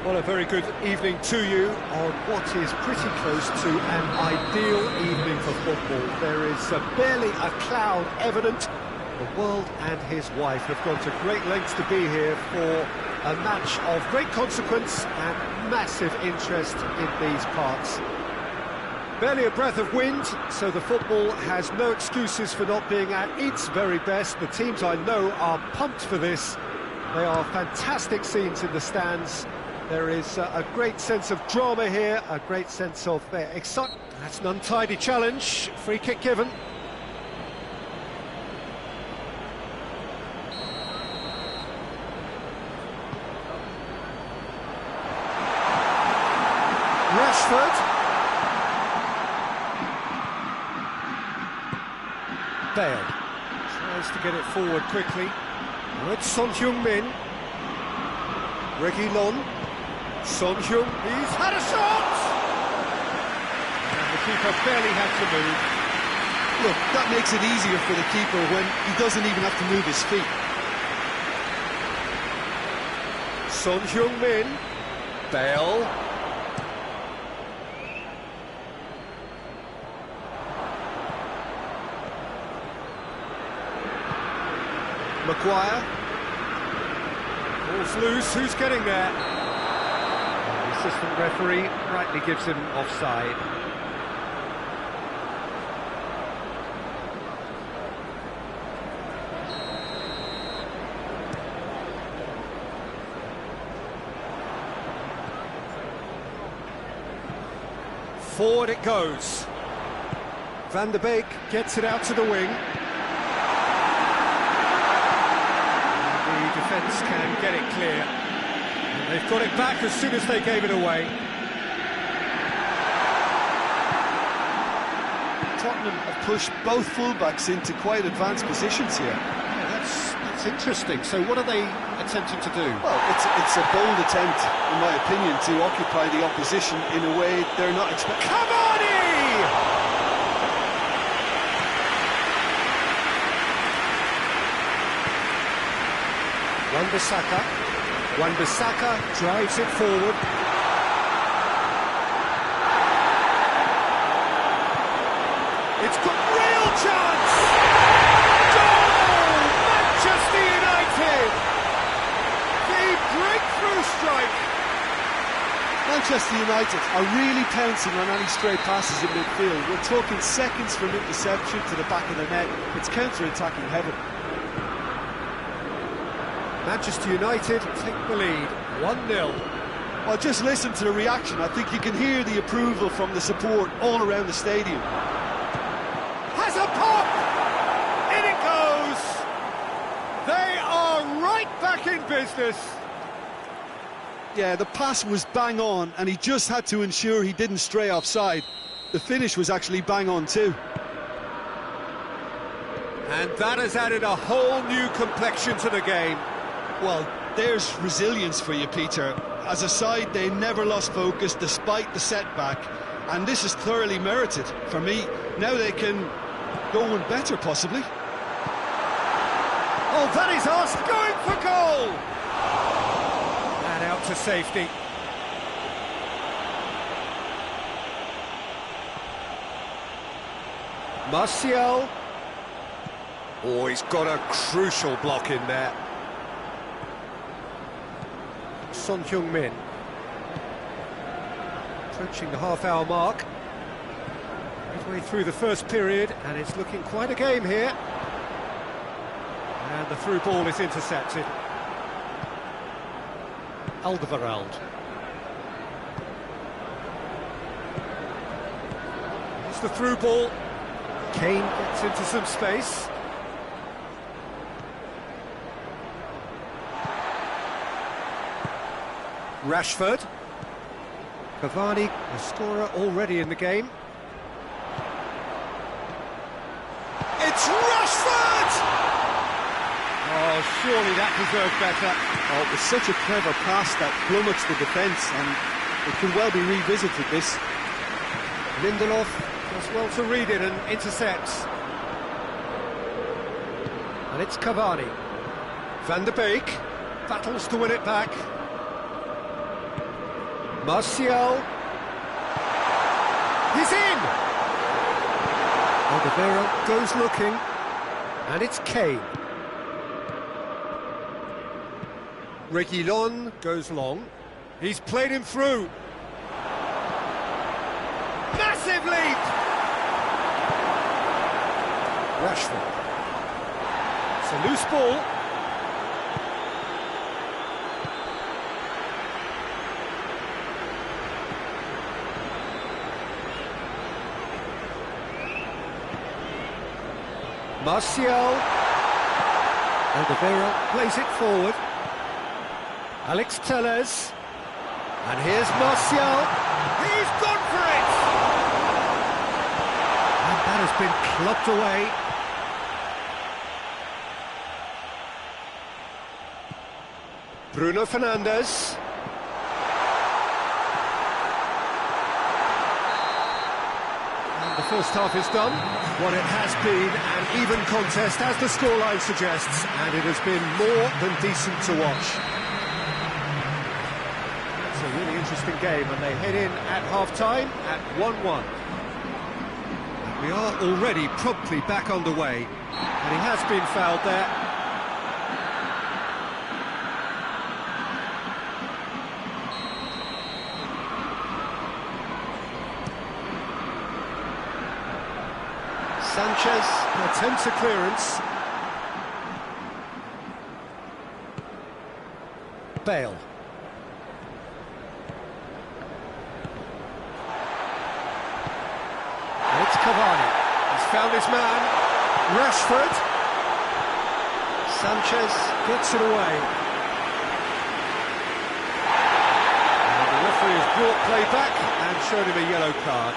Well, a very good evening to you on what is pretty close to an ideal evening for football. There is barely a cloud evident. The world and his wife have gone to great lengths to be here for a match of great consequence and massive interest in these parts. Barely a breath of wind, so the football has no excuses for not being at its very best. The teams I know are pumped for this. They are fantastic scenes in the stands. There is a great sense of drama here, a great sense of excitement. That's an untidy challenge, free kick given. Rashford. Bale tries to get it forward quickly. Now it's Son Heung-min. Reguilon. Son Heung, he's had a shot! And the keeper barely had to move. Look, that makes it easier for the keeper when he doesn't even have to move his feet. Son Heung-min. Bale. Maguire. Ball's loose, who's getting there? The assistant referee rightly gives him offside. Forward it goes. Van der Beek gets it out to the wing. Defence can get it clear. And they've got it back as soon as they gave it away. Tottenham have pushed both fullbacks into quite advanced positions here. Yeah, that's interesting. So what are they attempting to do? Well, it's a bold attempt, in my opinion, to occupy the opposition in a way they're not expecting. Cavani! Wan-Bissaka drives it forward. It's got real chance! Goal! Manchester United! The breakthrough strike! Manchester United are really pouncing on any stray passes in midfield. We're talking seconds from interception to the back of the net. It's counter-attacking heaven. Manchester United take the lead, 1-0. Well, just listen to the reaction. I think you can hear the approval from the support all around the stadium. Has a pop! In it goes! They are right back in business. Yeah, the pass was bang on, and he just had to ensure he didn't stray offside. The finish was actually bang on too. And that has added a whole new complexion to the game. Well, there's resilience for you, Peter. As a side, they never lost focus despite the setback, and this is thoroughly merited for me. Now they can go on better, possibly. Oh, that is us going for goal! And out to safety. Martial. Oh, he's got a crucial block in there. Son Heung-min. Approaching the half-hour mark. Midway through the first period, and it's looking quite a game here. And the through ball is intercepted. Alderweireld. It's the through ball. Kane gets into some space. Rashford. Cavani, a scorer already in the game. It's Rashford! Oh, surely that deserved better. Oh, it was such a clever pass that flummoxed the defence, and it can well be revisited, this. Lindelof does well to read it and intercepts. And it's Cavani. Van der Beek battles to win it back. Martial. He's in! Oliveira goes looking, and it's Kane. Reguilon goes long. He's played him through. Massive leap! Rashford. It's a loose ball. Martial. Oliveira plays it forward. Alex Telles. And here's Martial. He's gone for it! And that has been clubbed away. Bruno Fernandes. And the first half is done. What it has been an even contest, as the scoreline suggests, and it has been more than decent to watch. It's a really interesting game, and they head in at half-time at 1-1. And we are already promptly back underway, and he has been fouled there. Sanchez attempts a clearance. Bale. And it's Cavani. He's found his man. Rashford. Sanchez gets it away. And the referee has brought play back and showed him a yellow card.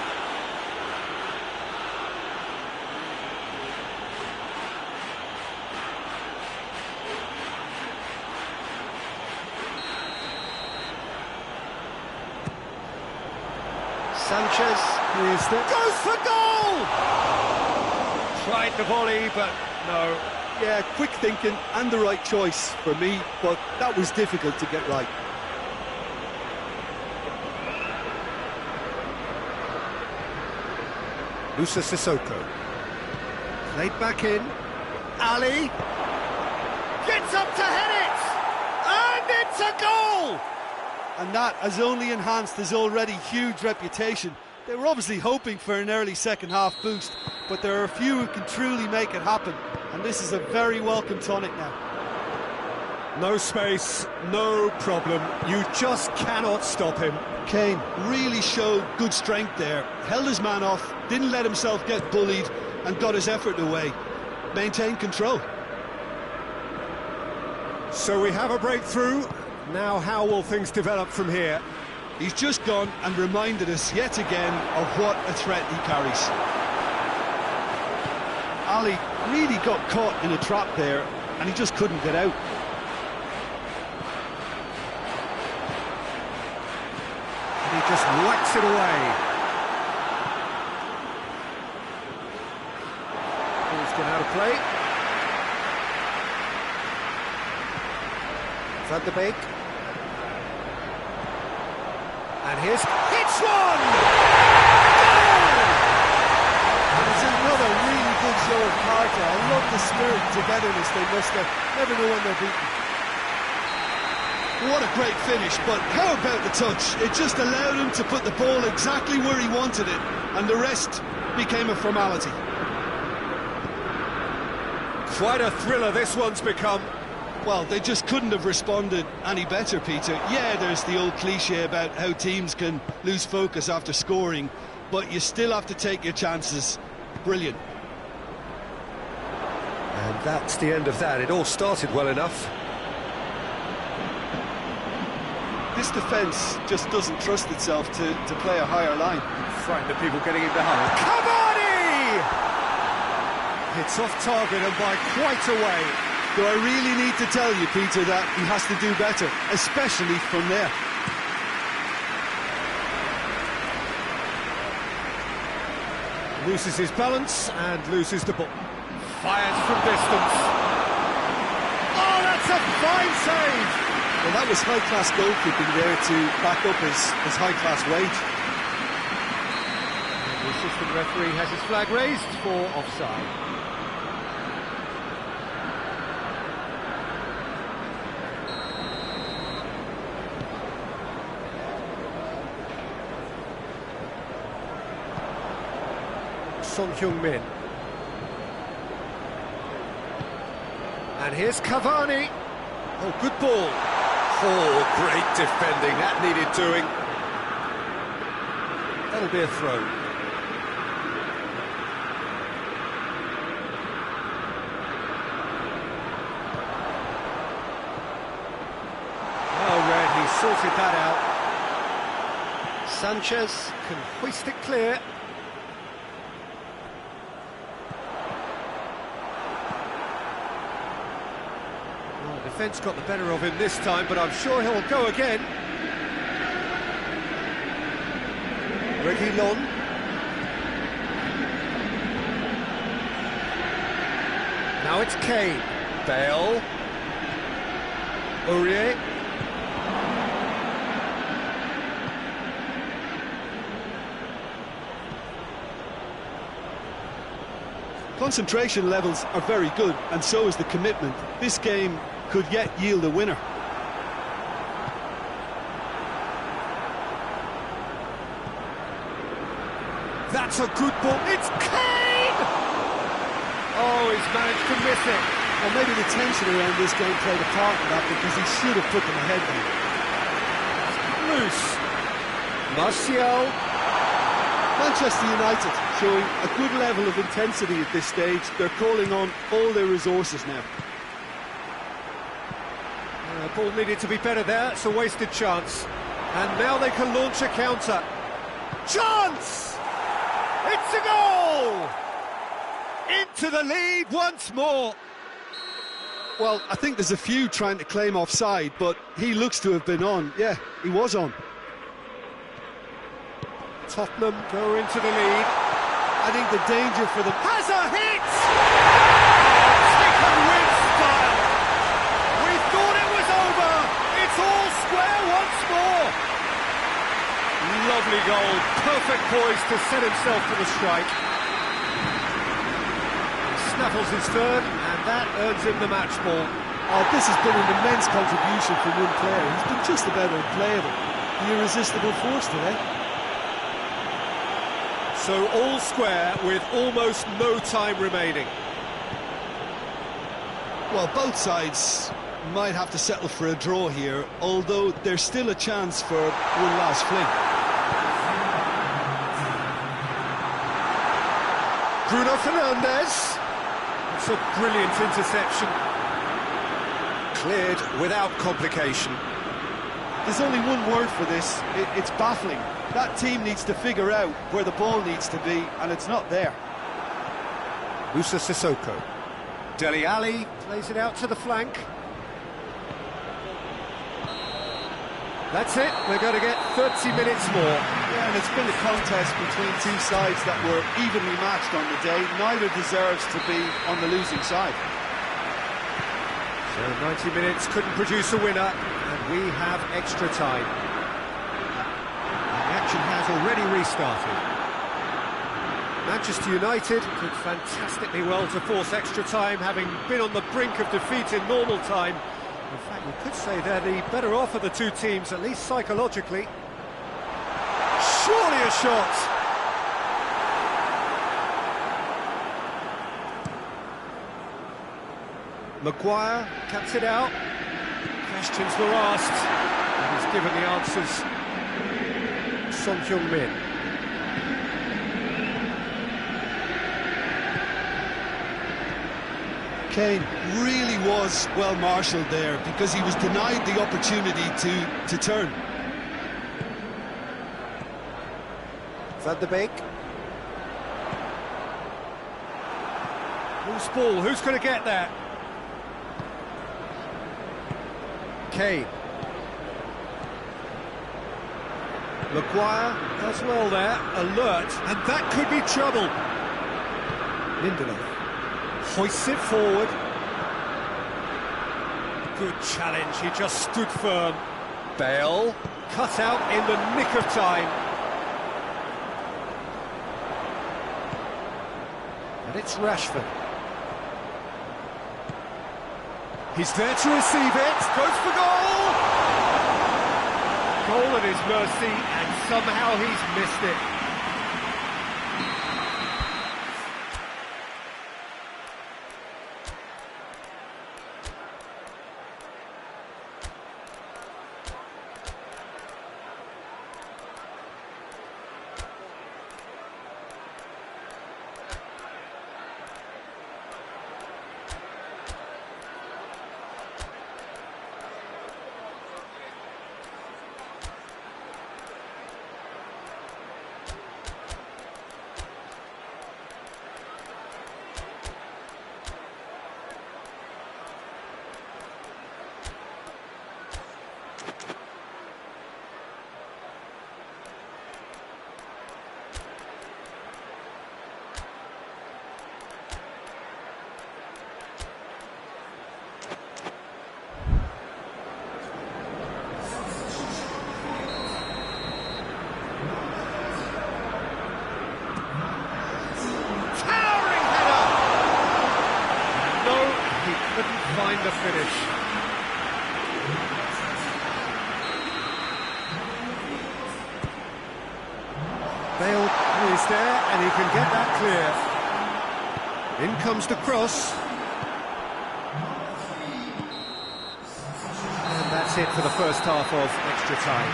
Sanchez goes for goal! Tried the volley, but no. Yeah, quick thinking and the right choice for me, but that was difficult to get right. Musa Sissoko. Played back in. Ali gets up to head it! And it's a goal! And that has only enhanced his already huge reputation. They were obviously hoping for an early second-half boost, but there are a few who can truly make it happen, and this is a very welcome tonic now. No space, no problem. You just cannot stop him. Kane really showed good strength there, held his man off, didn't let himself get bullied, and got his effort away. Maintained control. So we have a breakthrough. Now, how will things develop from here? He's just gone and reminded us yet again of what a threat he carries. Ali really got caught in a trap there, and he just couldn't get out. And he just whacks it away. Ball's gone out of play. Van de Beek. And here's... It's one! Goal! And it's another really good show of character. I love the spirit and togetherness they muster. Never know when they're beaten. What a great finish, but how about the touch? It just allowed him to put the ball exactly where he wanted it, and the rest became a formality. Quite a thriller this one's become. Well, they just couldn't have responded any better, Peter. Yeah, there's the old cliche about how teams can lose focus after scoring, but you still have to take your chances. Brilliant. And that's the end of that. It all started well enough. This defence just doesn't trust itself to play a higher line. Frightened of people getting into huddle. Cavani! It's off target and by quite a way. Do I really need to tell you, Peter, that he has to do better, especially from there? Loses his balance and loses the ball. Fires from distance. Oh, that's a fine save! Well, that was high-class goalkeeping there to back up his high-class wage. And the assistant referee has his flag raised for offside. Son Heung-min. And here's Cavani. Oh, good ball. Oh, great defending, that needed doing. That'll be a throw. Oh, Red, he sorted that out. Sanchez can hoist it clear. Defence got the better of him this time, but I'm sure he'll go again. Reguilon. Now it's Kane. Bale. Aurier. Concentration levels are very good, and so is the commitment. This game could yet yield a winner. That's a good ball. It's Kane! Oh, he's managed to miss it. Well, maybe the tension around this game played a part in that, because he should have put them ahead then. Loose. Martial. Manchester United showing a good level of intensity at this stage. They're calling on all their resources now. Ball needed to be better there, it's a wasted chance. And now they can launch a counter. Chance! It's a goal! Into the lead once more. Well, I think there's a few trying to claim offside, but he looks to have been on. Yeah, he was on. Tottenham go into the lead. I think the danger for them... Has a hit! Stick and win style! We thought it was over! It's all square once more! Lovely goal, perfect poise to set himself for the strike. He snaffles his third, and that earns him the match ball. Oh, this has been an immense contribution from one player. He's been just about unplayable. The irresistible force today. So all square with almost no time remaining. Well, both sides might have to settle for a draw here, although there's still a chance for one last fling. Bruno Fernandes. It's a brilliant interception. Cleared without complication. There's only one word for this, it's baffling. That team needs to figure out where the ball needs to be, and it's not there. Musa Sissoko. Dele Alli plays it out to the flank. That's it, we're going to get 30 minutes more. Yeah, and it's been a contest between two sides that were evenly matched on the day. Neither deserves to be on the losing side. So 90 minutes couldn't produce a winner, and we have extra time. The action has already restarted. Manchester United did fantastically well to force extra time, having been on the brink of defeat in normal time. In fact, we could say they're the better off of the two teams, at least psychologically. Surely a shot! Maguire cuts it out. Questions were asked, and he's given the answers. Son Heung-min. Kane really was well marshalled there, because he was denied the opportunity to turn. Van de Beek. Who's ball? Who's going to get there? Kane. Maguire does well there, alert, and that could be trouble. Lindelof hoists it forward. Good challenge, he just stood firm. Bale, cut out in the nick of time. And it's Rashford. He's there to receive it, goes for goal! Goal at his mercy, and somehow he's missed it. Find the finish. Bale is there and he can get that clear. In comes the cross. And that's it for the first half of extra time.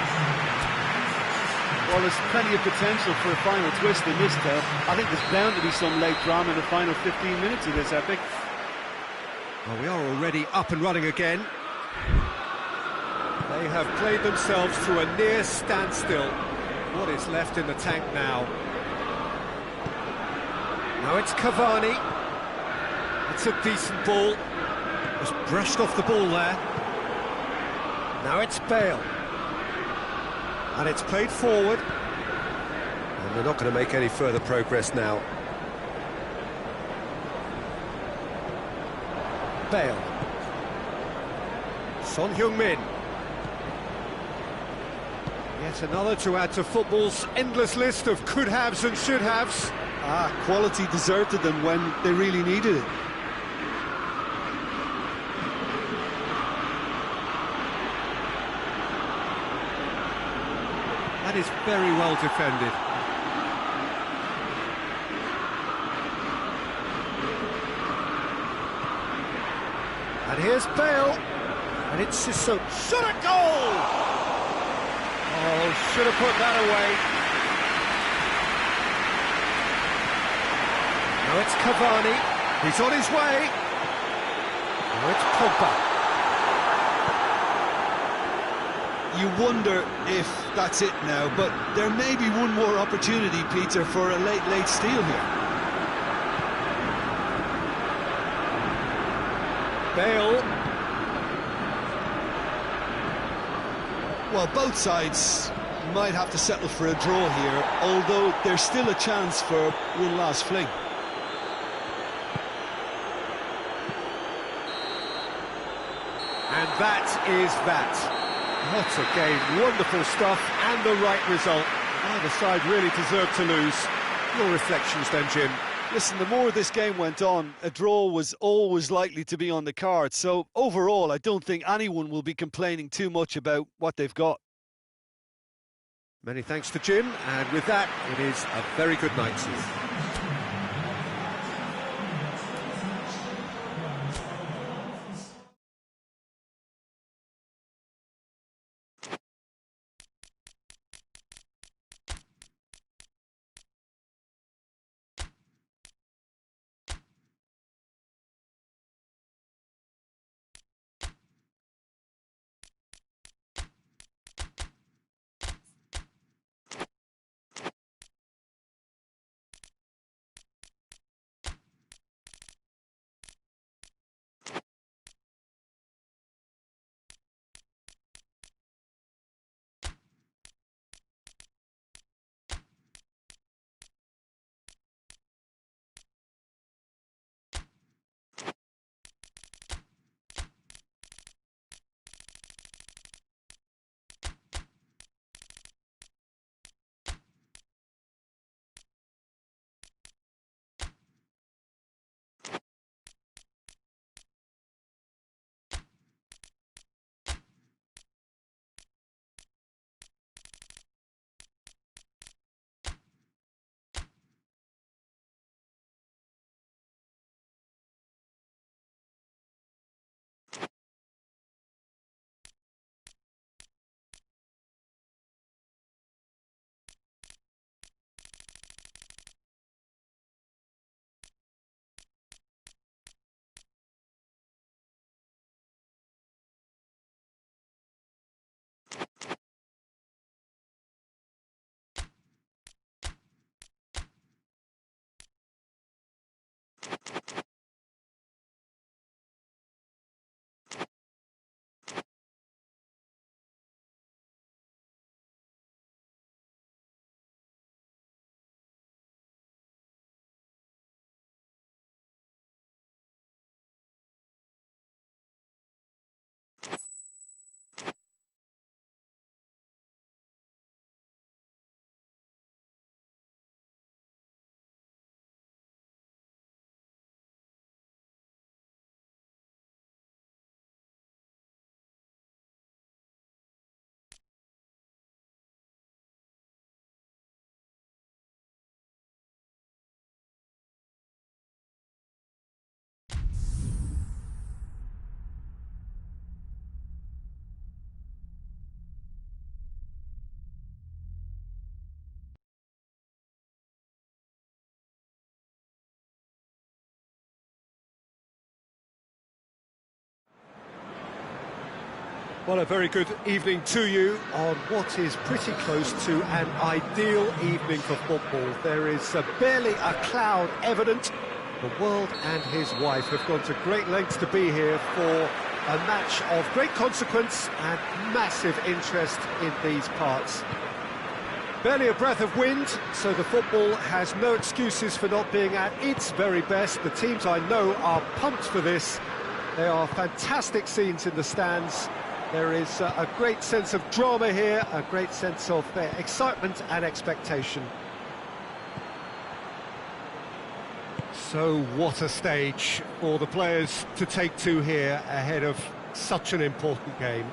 Well, there's plenty of potential for a final twist in this tale. I think there's bound to be some late drama in the final 15 minutes of this epic. Well, we are already up and running again. They have played themselves to a near standstill. What is left in the tank now? Now it's Cavani. It's a decent ball. Just brushed off the ball there. Now it's Bale. And it's played forward. And they're not going to make any further progress now. Bale. Son Heung-min. Yet another to add to football's endless list of could-haves and should-haves. Quality deserted them when they really needed it. That is very well defended. And here's Bale, and it's Sissoko. Shot at goal! Oh, should have put that away. Now it's Cavani, he's on his way. Now it's Pogba. You wonder if that's it now, but there may be one more opportunity, Peter, for a late steal here. Bale. Well, both sides might have to settle for a draw here, although there's still a chance for one last fling. And that is that. What a game, wonderful stuff, and the right result. Neither side really deserved to lose. Your reflections then, Jim? Listen, the more this game went on, a draw was always likely to be on the cards. So overall, I don't think anyone will be complaining too much about what they've got. Many thanks to Jim, and with that, it is a very good night to you. Well, a very good evening to you on what is pretty close to an ideal evening for football. There is barely a cloud evident. The world and his wife have gone to great lengths to be here for a match of great consequence and massive interest in these parts. Barely a breath of wind, so the football has no excuses for not being at its very best. The teams I know are pumped for this. There are fantastic scenes in the stands. There is a great sense of drama here, a great sense of excitement and expectation. So what a stage for the players to take to here ahead of such an important game.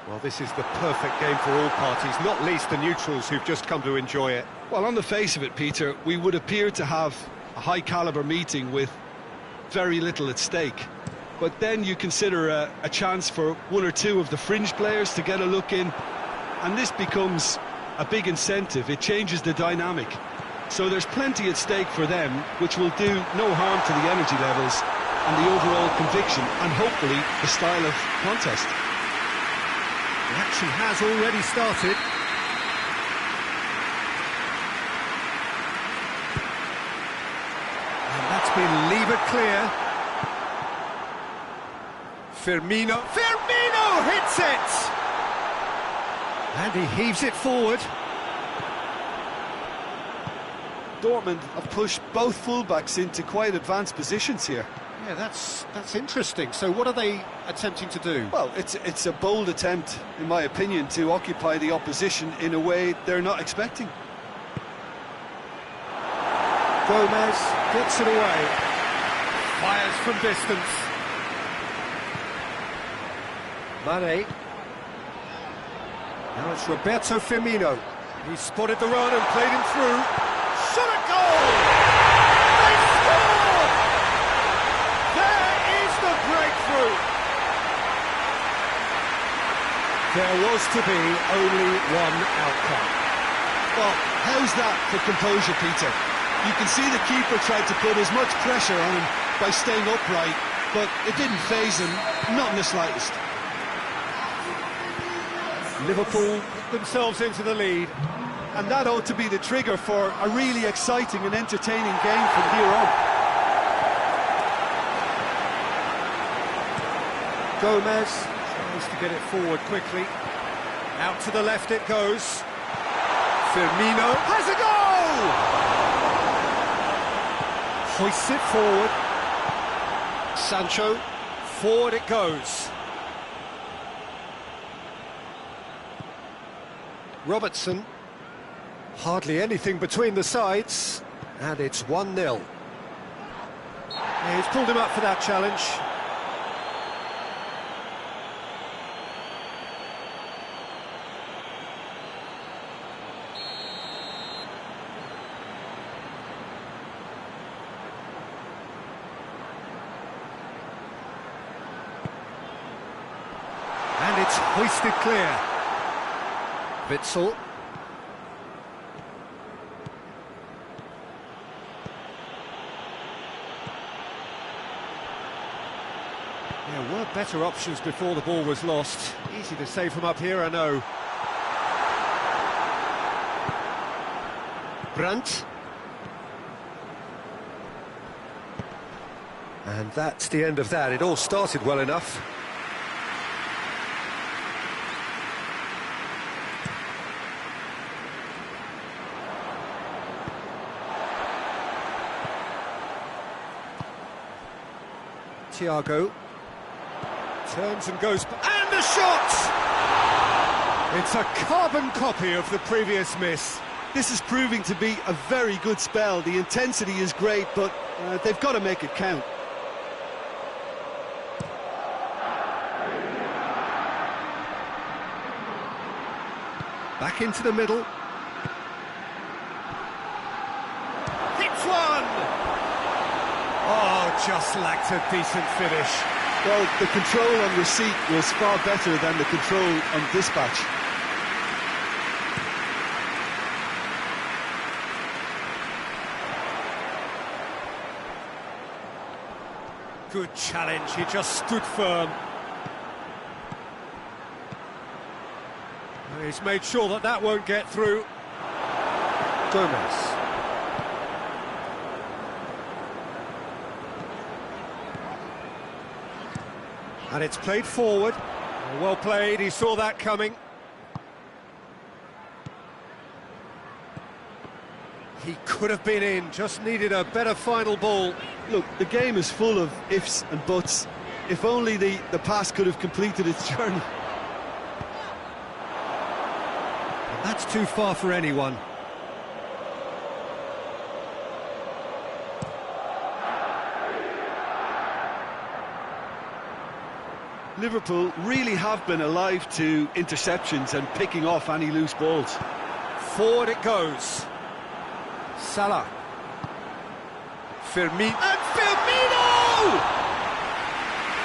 Well, this is the perfect game for all parties, not least the neutrals who've just come to enjoy it. Well, on the face of it, Peter, we would appear to have a high-caliber meeting with very little at stake. But then you consider a chance for one or two of the fringe players to get a look in, and this becomes a big incentive. It changes the dynamic. So there's plenty at stake for them, which will do no harm to the energy levels and the overall conviction, and hopefully the style of contest. The action has already started. And that's been levered clear. Firmino hits it! And he heaves it forward. Dortmund have pushed both fullbacks into quite advanced positions here. Yeah, that's interesting. So what are they attempting to do? Well, it's a bold attempt, in my opinion, to occupy the opposition in a way they're not expecting. Gomez gets it away. Fires from distance. Mane. Now it's Roberto Firmino. He spotted the run and played him through. Shot a goal! They score! There is the breakthrough! There was to be only one outcome. Well, how's that for composure, Peter? You can see the keeper tried to put as much pressure on him by staying upright, but it didn't faze him, not in the slightest. Liverpool put themselves into the lead. And that ought to be the trigger for a really exciting and entertaining game from here on. Gomez tries to get it forward quickly. Out to the left it goes. Firmino has a goal! Hoists it forward. Sancho, forward it goes. Robertson. Hardly anything between the sides, and it's 1-0. Yeah, he's pulled him up for that challenge. And it's hoisted clear. Witsel. There were better options before the ball was lost. Easy to save from up here, I know. Brandt. And that's the end of that. It all started well enough. Thiago. Turns and goes, and the shot! It's a carbon copy of the previous miss. This is proving to be a very good spell. The intensity is great, but they've got to make it count. Back into the middle. Hits one! Oh, just lacked a decent finish. Well, the control on receipt was far better than the control on dispatch. Good challenge, he just stood firm. He's made sure that that won't get through. Gomez. And it's played forward. Well played, he saw that coming. He could have been in, just needed a better final ball. Look, the game is full of ifs and buts. If only the pass could have completed its journey. And that's too far for anyone. Liverpool really have been alive to interceptions and picking off any loose balls. Forward it goes. Salah. Firmino. And Firmino!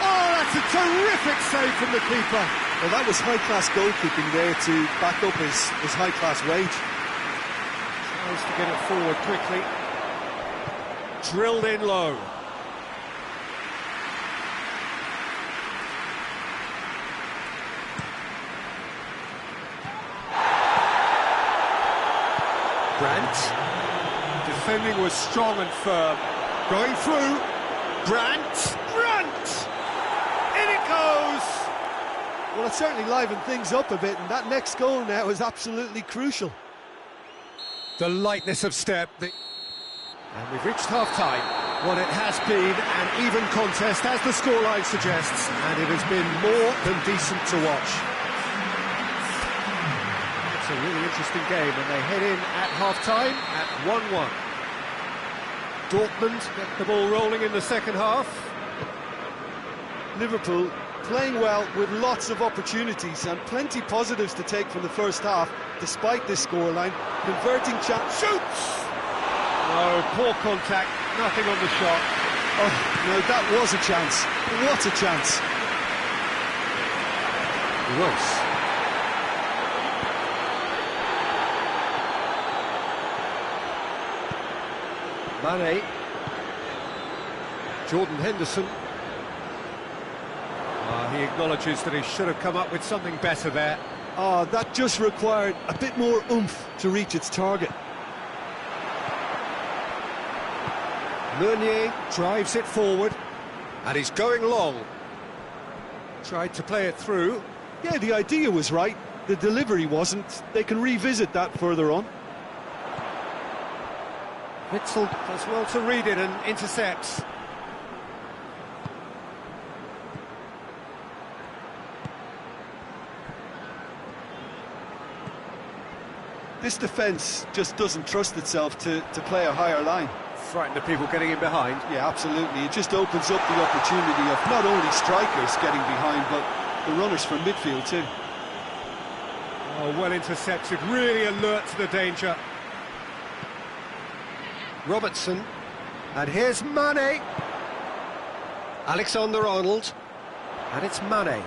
Oh, that's a terrific save from the keeper. Well, that was high-class goalkeeping there to back up his high-class wage. Tries to get it forward quickly. Drilled in low. Brandt. Defending was strong and firm. Going through. Brandt. In it goes! Well, it certainly livened things up a bit, and that next goal now is absolutely crucial. The lightness of step. And we've reached half-time. What it has been an even contest, as the scoreline suggests, and it has been more than decent to watch. It's a really interesting game, and they head in at half-time at 1-1. Dortmund get the ball rolling in the second half. Liverpool playing well with lots of opportunities and plenty positives to take from the first half, despite this scoreline. Converting chance. Shoots! No, poor contact, nothing on the shot. Oh, no, that was a chance. What a chance. Royce. Mane. Jordan Henderson. He acknowledges that he should have come up with something better there. That just required a bit more oomph to reach its target. Meunier drives it forward, and he's going long. Tried to play it through. Yeah, the idea was right, the delivery wasn't. They can revisit that further on. Witzel does well to read it and intercepts. This defence just doesn't trust itself to play a higher line. Frightened of people getting in behind. Yeah, absolutely. It just opens up the opportunity of not only strikers getting behind, but the runners from midfield too. Oh, well intercepted, really alert to the danger. Robertson, and here's Mane. Alexander-Arnold, and it's Mane.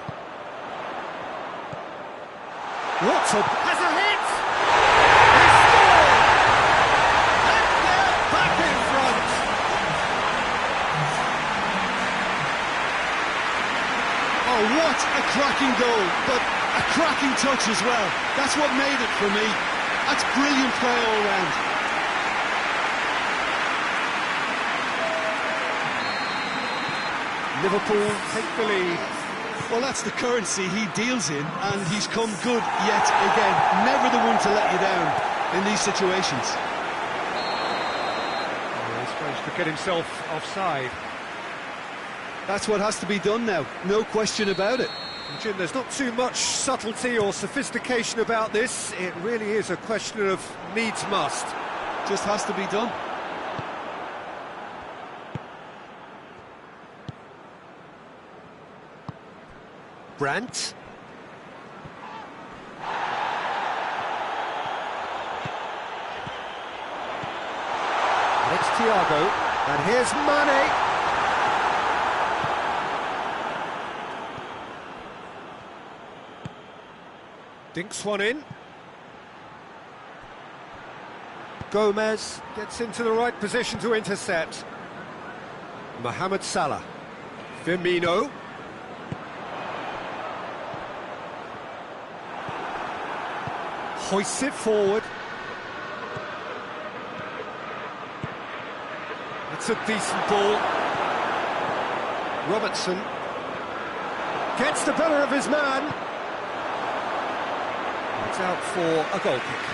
What's up? Has a hit! He scored! And they're back in front! Oh, what a cracking goal, but a cracking touch as well. That's what made it for me. That's brilliant play all round. Liverpool take the lead. Well, that's the currency he deals in, and he's come good yet again. Never the one to let you down in these situations. He's managed to get himself offside. That's what has to be done now, no question about it. Jim, there's not too much subtlety or sophistication about this. It really is a question of needs must. Just has to be done. Brandt. And it's Thiago. And here's Mane. Dinks one in. Gomez gets into the right position to intercept. Mohamed Salah. Firmino. hoists it forward. That's a decent ball. Robertson gets the better of his man. It's out for a goal kick.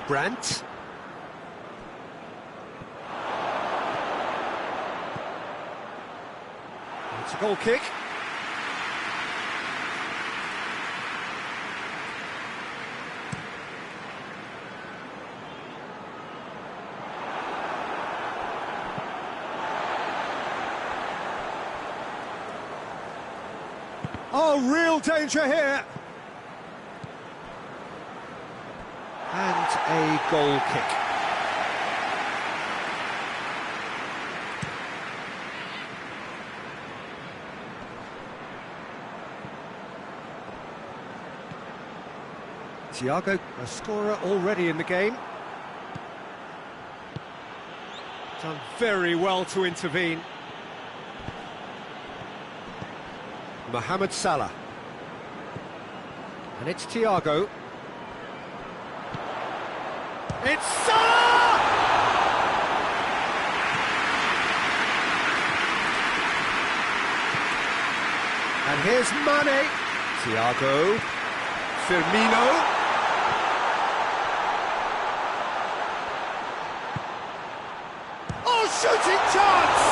Brandt. It's a goal kick. Oh, real danger here. And a goal kick. Thiago, a scorer already in the game. Done very well to intervene. Mohamed Salah. And it's Thiago. It's Salah! And here's Mane. Thiago. Firmino. Oh, shooting chance!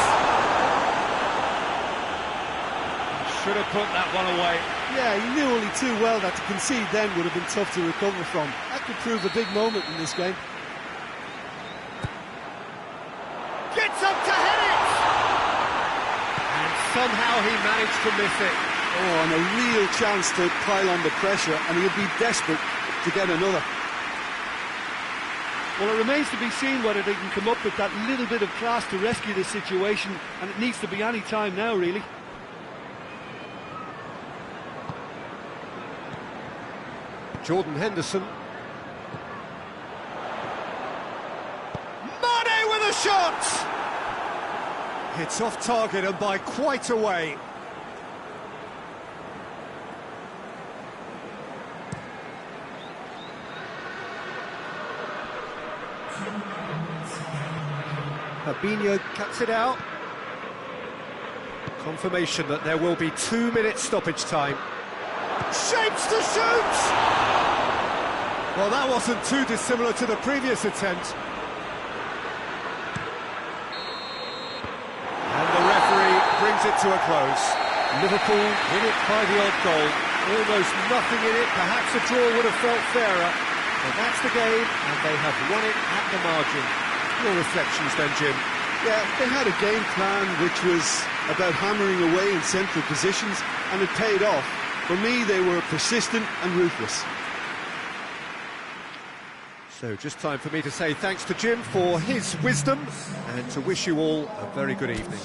Should have put that one away. Yeah, he knew only too well that to concede then would have been tough to recover from. That could prove a big moment in this game. Gets up to head it! And somehow he managed to miss it. Oh, and a real chance to pile on the pressure, and he'll be desperate to get another. Well, it remains to be seen whether they can come up with that little bit of class to rescue this situation, and it needs to be any time now, really. Jordan Henderson. Mane with a shot! It's off target and by quite a way. Fabinho cuts it out. Confirmation that there will be 2 minutes stoppage time. Shapes to shoot! Well, that wasn't too dissimilar to the previous attempt. And the referee brings it to a close. Liverpool win it by the odd goal. Almost nothing in it. Perhaps a draw would have felt fairer. But that's the game, and they have won it at the margin. Your reflections then, Jim? Yeah, they had a game plan which was about hammering away in central positions, and it paid off. For me, they were persistent and ruthless. So just time for me to say thanks to Jim for his wisdom and to wish you all a very good evening.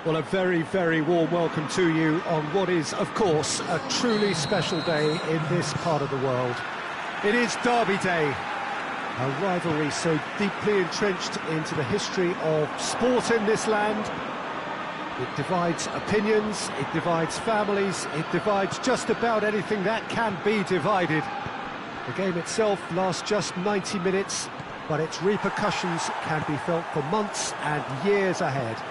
Well, a very, very warm welcome to you on what is, of course, a truly special day in this part of the world. It is Derby Day, a rivalry so deeply entrenched into the history of sport in this land. It divides opinions, it divides families, it divides just about anything that can be divided. The game itself lasts just 90 minutes, but its repercussions can be felt for months and years ahead.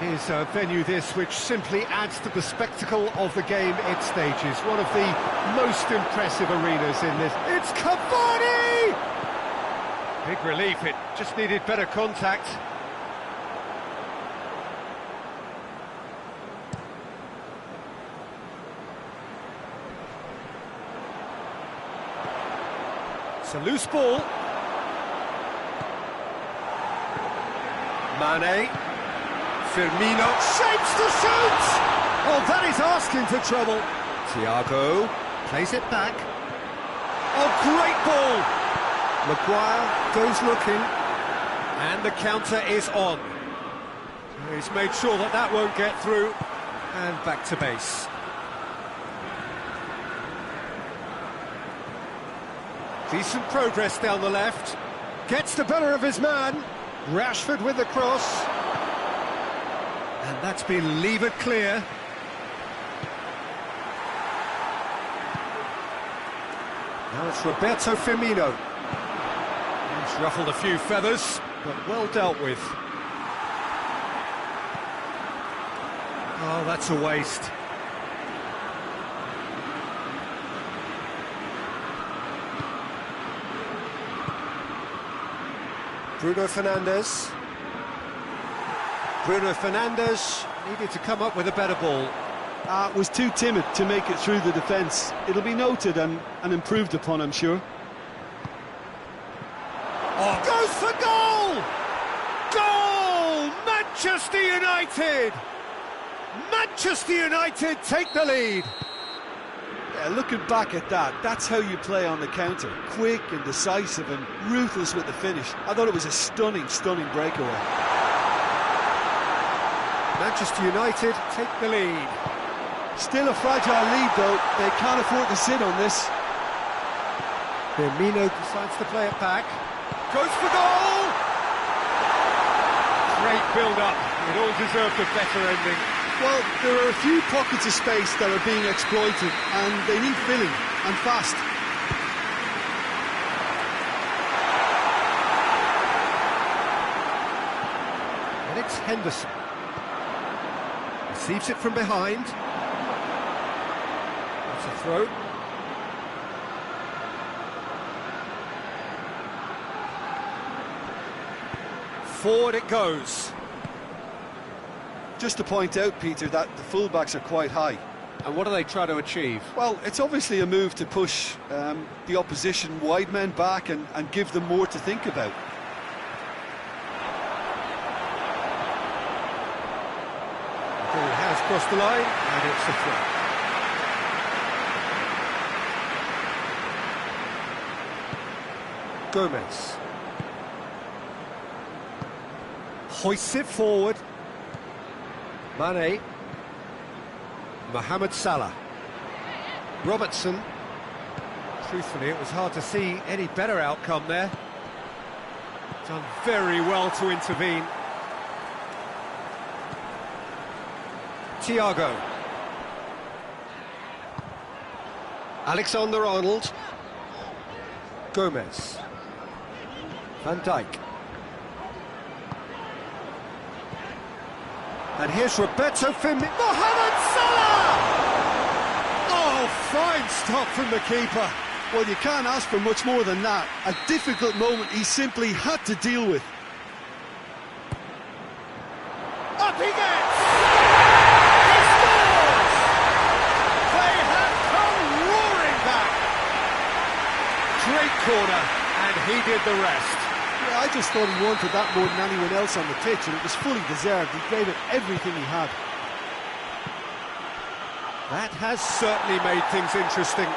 It is a venue this which simply adds to the spectacle of the game it stages. One of the most impressive arenas in this. It's Cavani! Big relief, it just needed better contact. It's a loose ball. Mane. Firmino shapes to shoot! Oh, that is asking for trouble. Thiago plays it back. Oh, great ball! Maguire goes looking, and the counter is on. He's made sure that that won't get through, and back to base. Decent progress down the left. Gets the better of his man. Rashford with the cross. And that's been levered clear. Now it's Roberto Firmino. He's ruffled a few feathers, but well dealt with. Oh, that's a waste. Bruno Fernandes. Bruno Fernandes needed to come up with a better ball. Was too timid to make it through the defence. It'll be noted and improved upon, I'm sure. Oh. Goes for goal! Goal! Manchester United! Manchester United take the lead. Yeah, looking back at that, that's how you play on the counter. Quick and decisive and ruthless with the finish. I thought it was a stunning, stunning breakaway. Manchester United take the lead. Still a fragile lead though, they can't afford to sit on this. Firmino decides to play it back. Goes for goal! Great build-up, it all deserved a better ending. Well, there are a few pockets of space that are being exploited and they need filling, and fast. And it's Henderson. Receives it from behind. That's a throw. Forward it goes. Just to point out, Peter, that the fullbacks are quite high. And what do they try to achieve? Well, it's obviously a move to push the opposition wide men back and give them more to think about. Ball has crossed the line, and it's a throw. Gomez. Hoists it forward. Mane. Mohamed Salah. Robertson. Truthfully, it was hard to see any better outcome there. Done very well to intervene. Thiago. Alexander-Arnold. Gomez. Van Dijk. And here's Roberto Firmino. Mohamed Salah! Oh, fine stop from the keeper. Well, you can't ask for much more than that. A difficult moment he simply had to deal with. Up he gets! He scores! They have come roaring back. Great corner, and he did the rest. Yeah, I just thought he wanted that more than anyone else on the pitch, and it was fully deserved. He gave it everything he had. That has certainly made things interesting.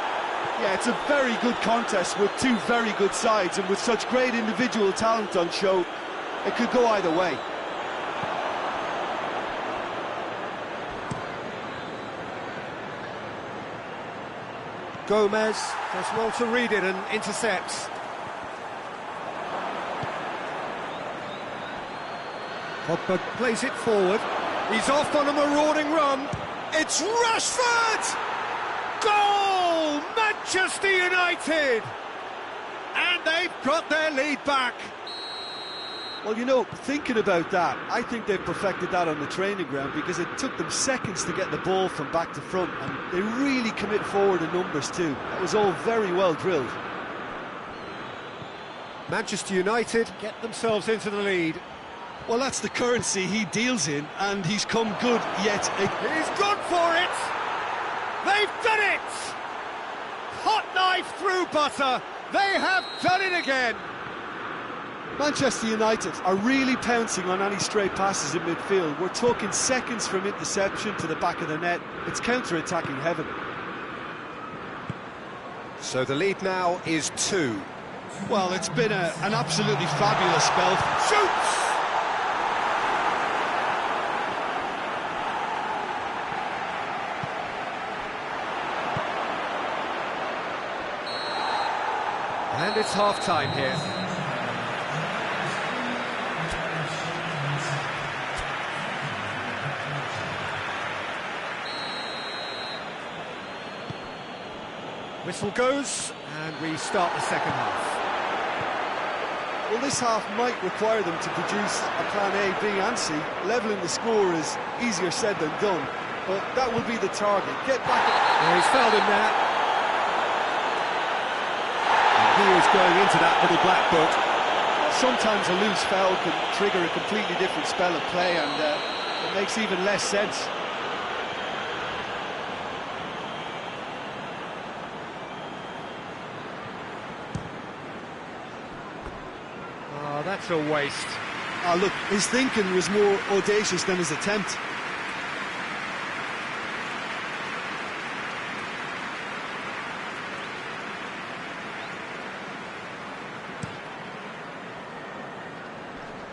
Yeah, it's a very good contest with two very good sides, and with such great individual talent on show, it could go either way. Gomez does well to read it and intercepts. Pogba plays it forward. He's off on a marauding run. It's Rashford! Goal! Manchester United! And they've got their lead back. Well, you know, thinking about that, I think they've perfected that on the training ground because it took them seconds to get the ball from back to front, and they really commit forward in numbers too. That was all very well drilled. Manchester United get themselves into the lead. Well, that's the currency he deals in, and he's come good yet again. He's gone for it! They've done it! Hot knife through butter. They have done it again. Manchester United are really pouncing on any stray passes in midfield. We're talking seconds from interception to the back of the net. It's counter-attacking heaven. So the lead now is 2. Well, it's been an absolutely fabulous spell. Shoots! And it's half-time here. Whistle goes, and we start the second half. Well, this half might require them to produce a plan A, B and C. Levelling the score is easier said than done, but that will be the target. Get back at... Well, he's fouled him there. And he is going into that little black book. Sometimes a loose foul can trigger a completely different spell of play, and it makes even less sense. Oh, that's a waste. Oh, look, his thinking was more audacious than his attempt.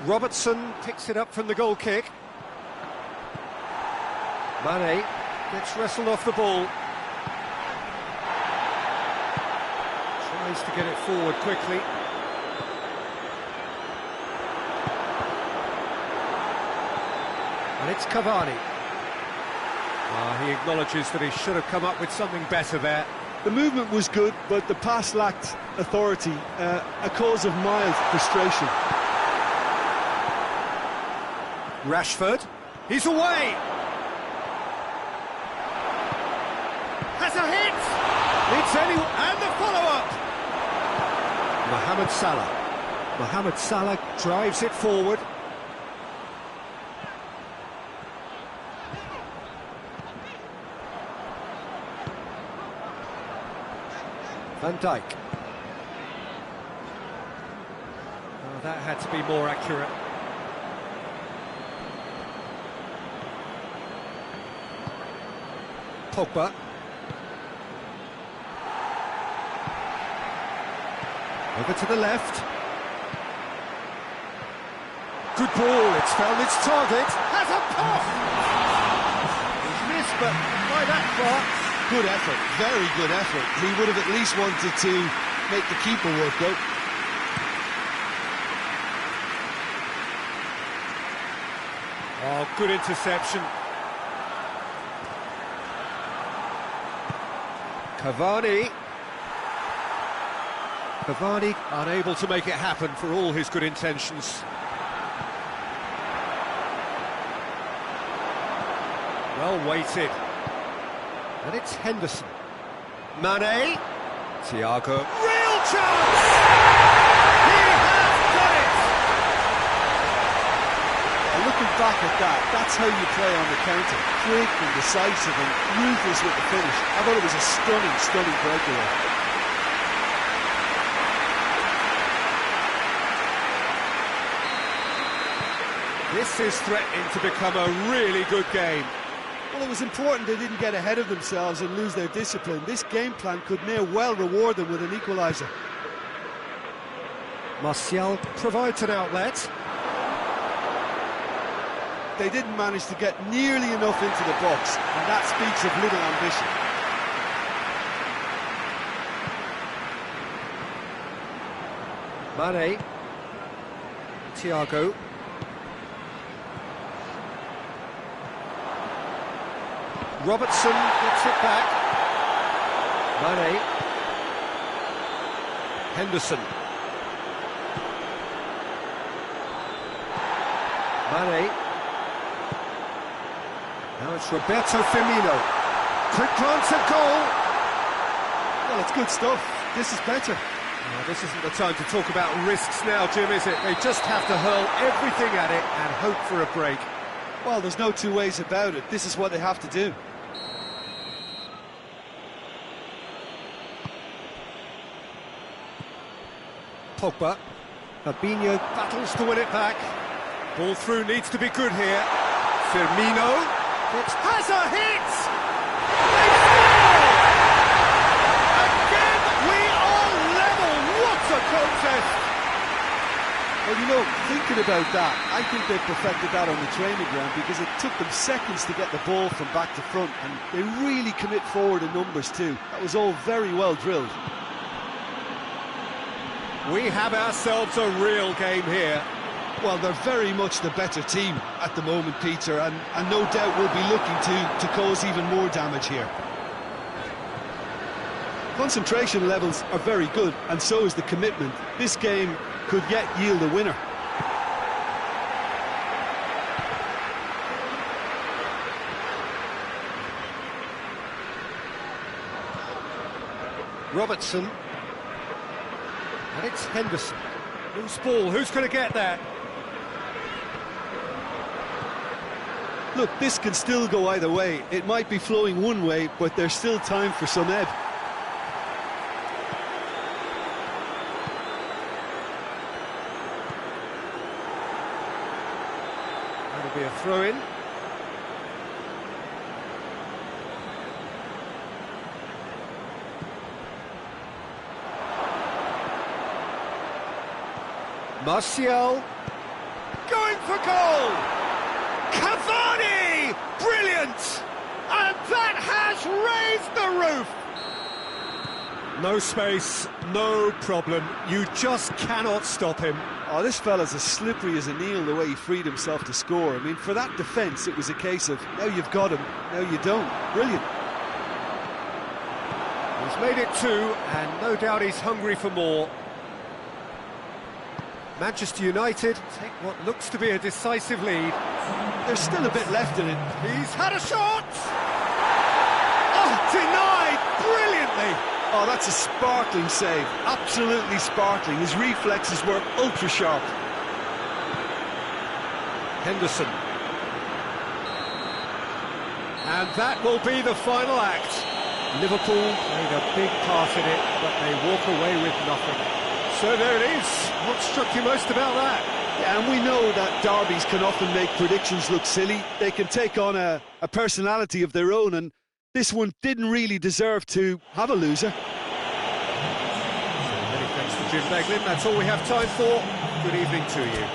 Robertson picks it up from the goal kick. Mane gets wrestled off the ball. Tries to get it forward quickly. And it's Cavani. He acknowledges that he should have come up with something better there. The movement was good, but the pass lacked authority, a cause of mild frustration. Rashford, he's away! Has a hit! It's anyone, and the follow-up! Mohamed Salah. Mohamed Salah drives it forward. Van Dijk. Oh, that had to be more accurate. Pogba. Over to the left. Good ball, it's found its target. Has a pop! It's missed, but by that far. Good effort, very good effort. He would have at least wanted to make the keeper work out. Oh, good interception. Cavani. Cavani unable to make it happen for all his good intentions. Well weighted. And it's Henderson. Mane. Thiago. Real chance! He has done it! Looking back at that, that's how you play on the counter. Quick and decisive and ruthless with the finish. I thought it was a stunning, stunning breakaway. This is threatening to become a really good game. Well, it was important they didn't get ahead of themselves and lose their discipline. This game plan could near well reward them with an equaliser. Martial provides an outlet. They didn't manage to get nearly enough into the box, and that speaks of little ambition. Mane. Thiago. Robertson gets it back. Mane. Henderson. Mane. Now it's Roberto Firmino. Quick glance at goal. Well, it's good stuff. This is better. This isn't the time to talk about risks now, Jim, is it? They just have to hurl everything at it and hope for a break. Well, there's no two ways about it. This is what they have to do. Pogba. Fabinho battles to win it back. Ball through needs to be good here. Firmino has a hit! They score! Again, we are level. What a contest! Well, you know, thinking about that, I think they perfected that on the training ground because it took them seconds to get the ball from back to front, and they really commit forward in numbers too. That was all very well drilled. We have ourselves a real game here. Well, they're very much the better team at the moment, Peter, and no doubt will be looking to cause even more damage here. Concentration levels are very good, and so is the commitment. This game could yet yield a winner. Robertson. And it's Henderson. Loose ball, who's going to get that? Look, this can still go either way. It might be flowing one way, but there's still time for some ebb. That'll be a throw-in. Martial, going for goal! Cavani! Brilliant! And that has raised the roof! No space, no problem. You just cannot stop him. Oh, this fella's as slippery as a needle the way he freed himself to score. I mean, for that defence, it was a case of, now you've got him, now you don't. Brilliant. He's made it two, and no doubt he's hungry for more. Manchester United take what looks to be a decisive lead. There's still a bit left in it. He's had a shot! Oh, denied brilliantly! Oh, that's a sparkling save. Absolutely sparkling. His reflexes were ultra sharp. Henderson. And that will be the final act. Liverpool played a big part in it, but they walk away with nothing. So there it is. What struck you most about that? Yeah, and we know that derbies can often make predictions look silly. They can take on a personality of their own, and this one didn't really deserve to have a loser. Many thanks to Jim Beglin. That's all we have time for. Good evening to you.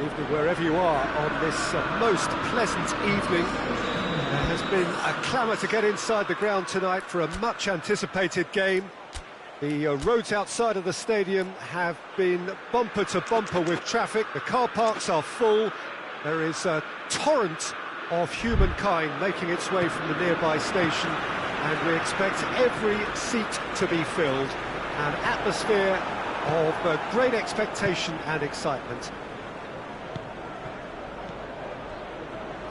evening wherever you are on this most pleasant evening. There has been a clamour to get inside the ground tonight for a much-anticipated game. The roads outside of the stadium have been bumper to bumper with traffic. The car parks are full. There is a torrent of humankind making its way from the nearby station, and we expect every seat to be filled. An atmosphere of great expectation and excitement.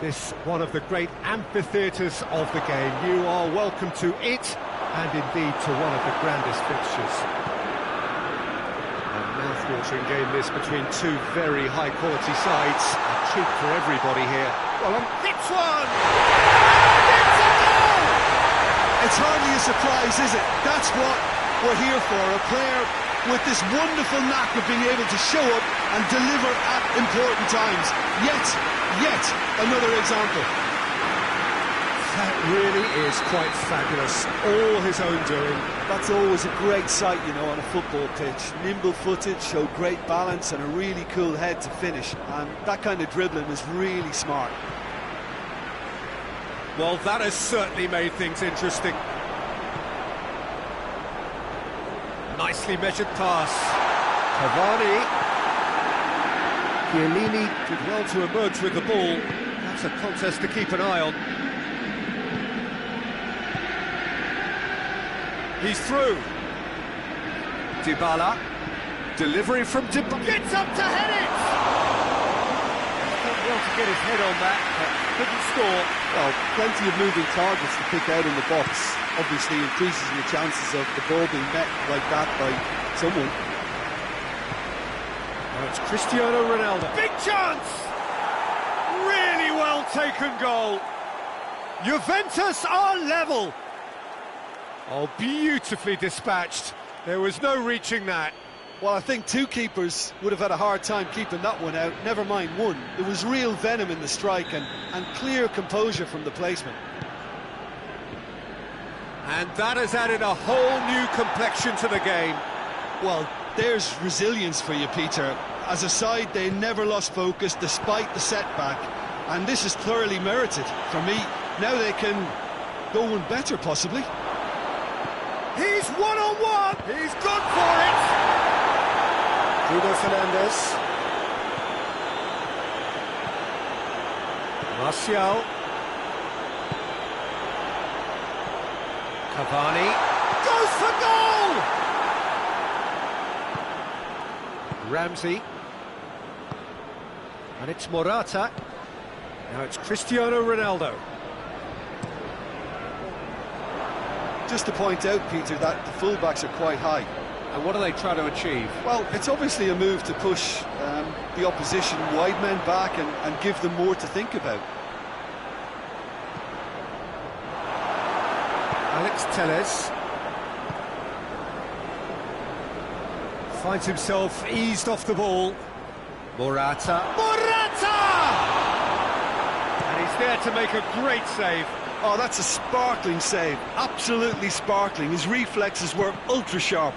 This one of the great amphitheatres of the game. You are welcome to it, and indeed to one of the grandest fixtures. A mouth-watering game this between two very high-quality sides. A treat for everybody here. Well, hits one! It's a goal! It's hardly a surprise, is it? That's what we're here for. A player with this wonderful knack of being able to show up and deliver at important times. Yet another example. That really is quite fabulous. All his own doing. That's always a great sight, you know, on a football pitch. Nimble-footed, showed great balance and a really cool head to finish. And that kind of dribbling is really smart. Well, that has certainly made things interesting. Nicely measured pass. Cavani. Chiellini did well to emerge with the ball. That's a contest to keep an eye on. He's through. Dybala. Delivery from Dybala. Gets up to head it! Done well to get his head on that, but couldn't score. Well, plenty of moving targets to pick out in the box. Obviously increases your chances of the ball being met like that by someone. Now it's Cristiano Ronaldo. Big chance! Really well taken goal. Juventus are level. Oh, beautifully dispatched. There was no reaching that. Well, I think two keepers would have had a hard time keeping that one out, never mind one. There was real venom in the strike and clear composure from the placement. And that has added a whole new complexion to the game. Well, there's resilience for you, Peter. As a side, they never lost focus despite the setback, and this is thoroughly merited. For me, now they can go one better, possibly. He's one-on-one! He's good for it! Bruno Fernandes. Martial. Cavani. Goes for goal! Ramsey. And it's Morata. Now it's Cristiano Ronaldo. Just to point out, Peter, that the fullbacks are quite high. And what are they trying to achieve? Well, it's obviously a move to push the opposition wide men back and give them more to think about. Alex Telles finds himself eased off the ball. Morata. And he's there to make a great save. Oh, that's a sparkling save. Absolutely sparkling. His reflexes were ultra sharp.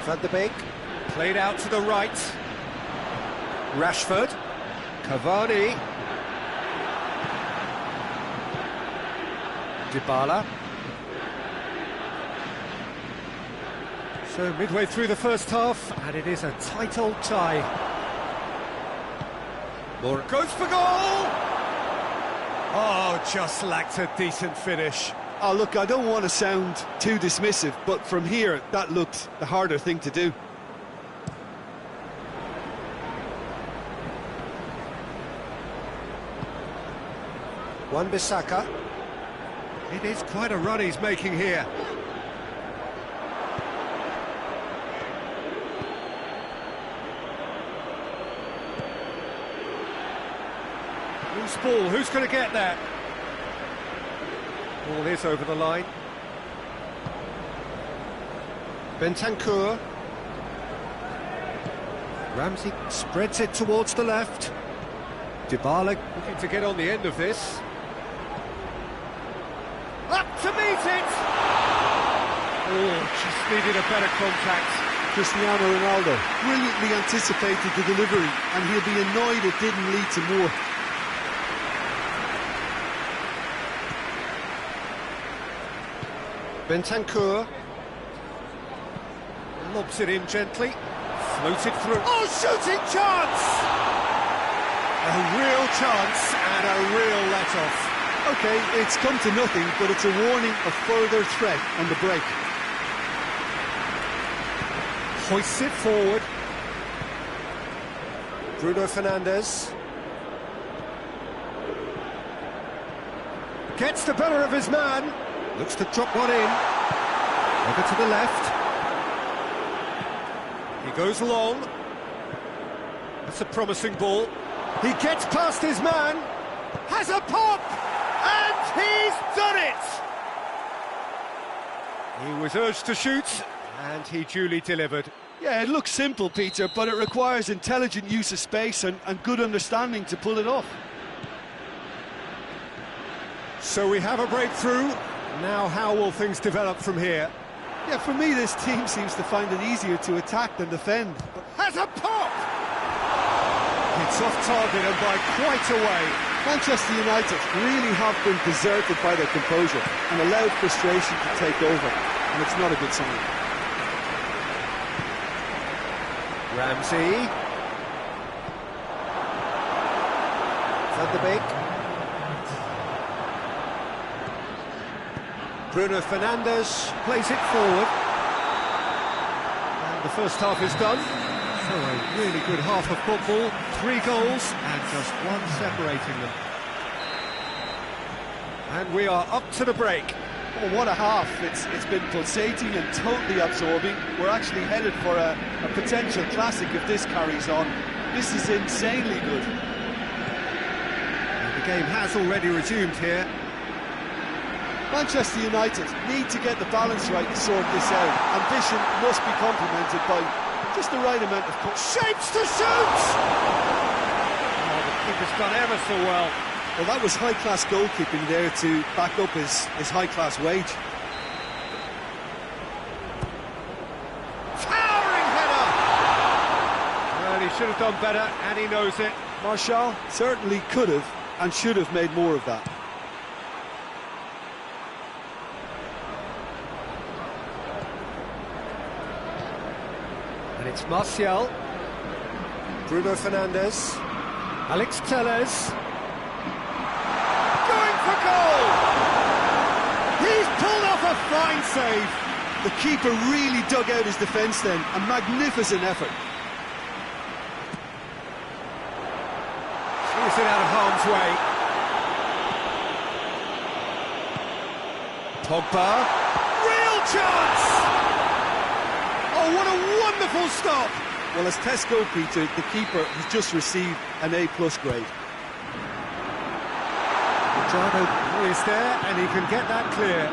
Van de Beek. Played out to the right. Rashford. Cavani. Dybala. So midway through the first half, and it is a tight old tie. Moore goes for goal! Oh, just lacked a decent finish. Oh, look, I don't want to sound too dismissive, but from here, that looked the harder thing to do. Wan-Bissaka. It is quite a run he's making here. Loose ball, who's going to get that? Ball is over the line. Bentancur. Ramsey spreads it towards the left. Dybala looking to get on the end of this. Up to meet it! Oh, just needed a better contact. Cristiano Ronaldo. Brilliantly anticipated the delivery, and he'll be annoyed it didn't lead to more. Bentancur lobs it in gently, floated through. Oh, shooting chance! A real chance and a real let-off. Okay, it's come to nothing, but it's a warning of further threat on the break. Hoists it forward. Bruno Fernandes gets the better of his man. Looks to drop one in. Over to the left. He goes long. That's a promising ball. He gets past his man. Has a pop! And he's done it! He was urged to shoot, and he duly delivered. Yeah, it looks simple, Peter, but it requires intelligent use of space and good understanding to pull it off. So we have a breakthrough. Now how will things develop from here? Yeah, for me this team seems to find it easier to attack than defend. But has a pop! It's off target and by quite a way. Manchester United really have been deserted by their composure and allowed frustration to take over, and it's not a good sign. Ramsey. Van de Beek. Bruno Fernandes plays it forward. And the first half is done. So a really good half of football. 3 goals and just one separating them. And we are up to the break. Oh, what a half. It's been pulsating and totally absorbing. We're actually headed for a potential classic if this carries on. This is insanely good. And the game has already resumed here. Manchester United need to get the balance right to sort this out. Ambition must be complemented by just the right amount of... Shapes to shoot! Oh, the keeper's done ever so well. Well, that was high-class goalkeeping there to back up his high-class wage. Towering header! Well, he should have done better, and he knows it. Martial certainly could have and should have made more of that. And it's Martial. Bruno Fernandes. Alex Telles. Going for goal! He's pulled off a fine save. The keeper really dug out his defence then. A magnificent effort. He's it out of harm's way. Pogba. Real chance! Oh, what a wonderful stop! Well, as tests go, Peter, the keeper has just received an A+ grade. Jardo is there, and he can get that clear.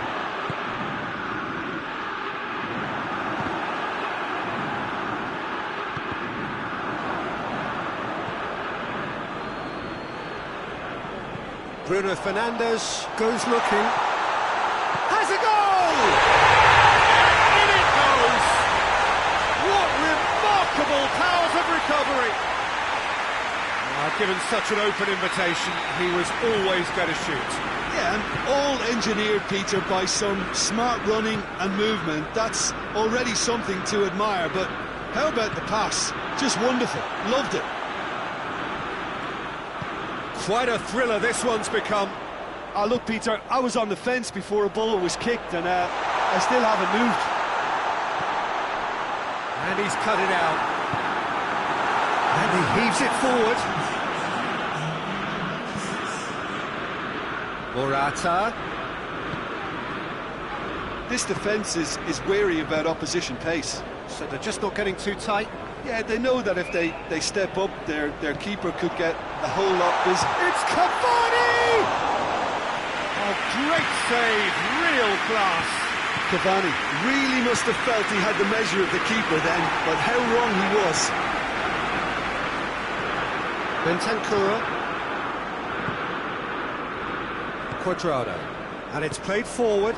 Bruno Fernandes goes looking. Has a goal! In it goes! What remarkable powers of recovery! Given such an open invitation, he was always going to shoot. Yeah, and all engineered, Peter, by some smart running and movement. That's already something to admire, but how about the pass? Just wonderful. Loved it. Quite a thriller this one's become. Oh, look, Peter, I was on the fence before a ball was kicked, and I still haven't moved. And he's cut it out. And he heaves it forward. Morata. This defence is wary about opposition pace. So they're just not getting too tight. Yeah, they know that if they step up, their keeper could get a whole lot busy. It's Cavani! Oh, great save, real class. Cavani really must have felt he had the measure of the keeper then, but how wrong he was. Bentancur. Cuadrado. And it's played forward.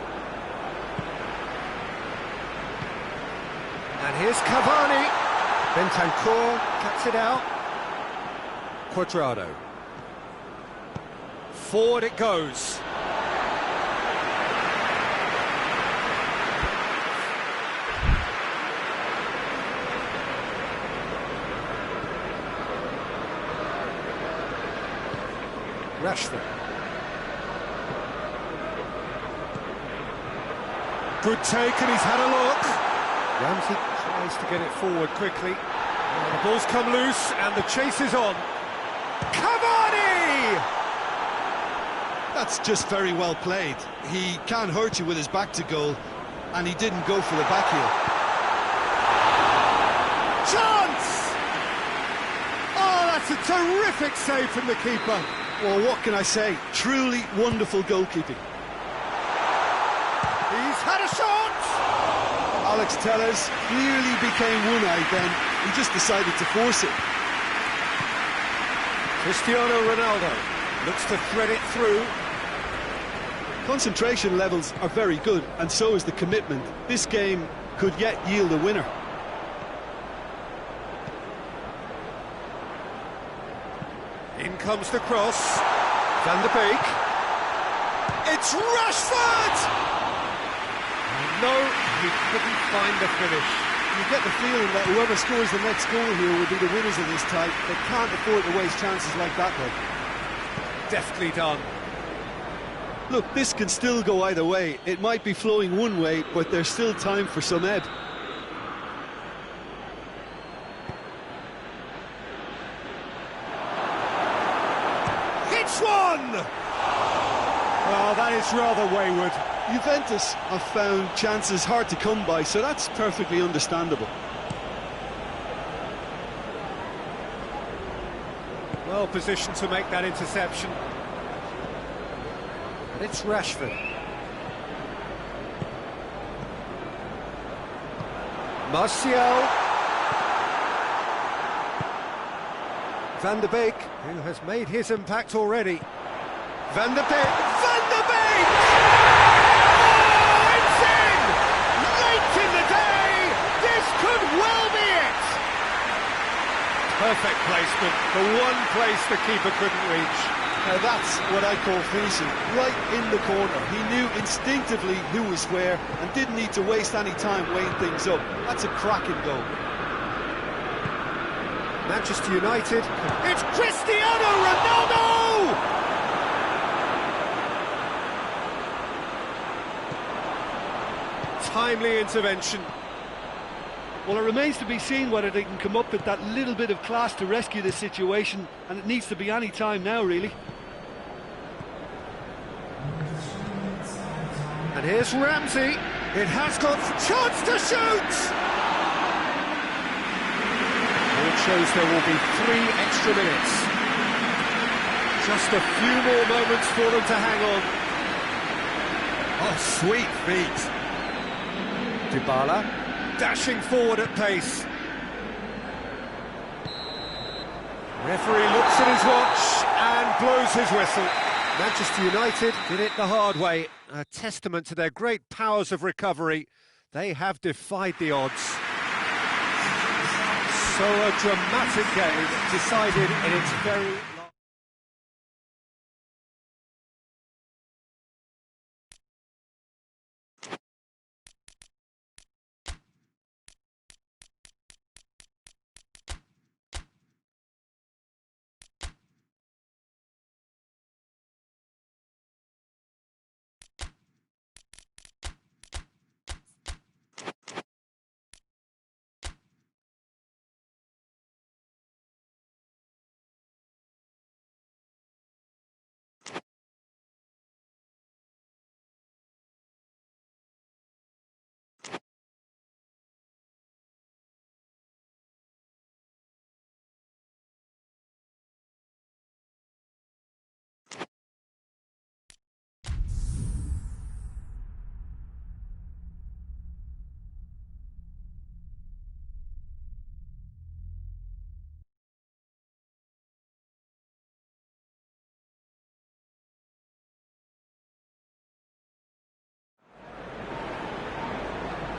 And here's Cavani. Bentancur cuts it out. Cuadrado. Forward it goes. Rashford. Good take, and he's had a look. Ramsey tries to get it forward quickly. The ball's come loose, and the chase is on. Cavani! That's just very well played. He can't hurt you with his back to goal, and he didn't go for the back heel. Chance! Oh, that's a terrific save from the keeper. Well, what can I say? Truly wonderful goalkeeping. He's had a shot! Alex Telles clearly became one-eyed then. He just decided to force it. Cristiano Ronaldo looks to thread it through. Concentration levels are very good, and so is the commitment. This game could yet yield a winner. In comes the cross. Van de Beek. It's Rashford! No, he couldn't find the finish. You get the feeling that whoever scores the next goal here will be the winners of this tie. They can't afford to waste chances like that, though. Deftly done. Look, this can still go either way. It might be flowing one way, but there's still time for some ebb. It's one! Well, that is rather wayward. Juventus have found chances hard to come by, so that's perfectly understandable. Well positioned to make that interception. But it's Rashford. Martial. Van de Beek, who has made his impact already. Van de Beek! Van de Beek! Oh, it's in! Late in the day! This could well be it! Perfect placement, the one place the keeper couldn't reach. Now that's what I call finishing, right in the corner. He knew instinctively who was where and didn't need to waste any time weighing things up. That's a cracking goal. Manchester United, it's Cristiano Ronaldo! Timely intervention. Well, it remains to be seen whether they can come up with that little bit of class to rescue this situation, and it needs to be any time now, really. And here's Ramsey. It has got chance to shoot! It shows there will be 3 extra minutes. Just a few more moments for them to hang on. Oh, sweet feet. Dybala, dashing forward at pace. Referee looks at his watch and blows his whistle. Manchester United did it the hard way. A testament to their great powers of recovery. They have defied the odds. So a dramatic game decided in its very...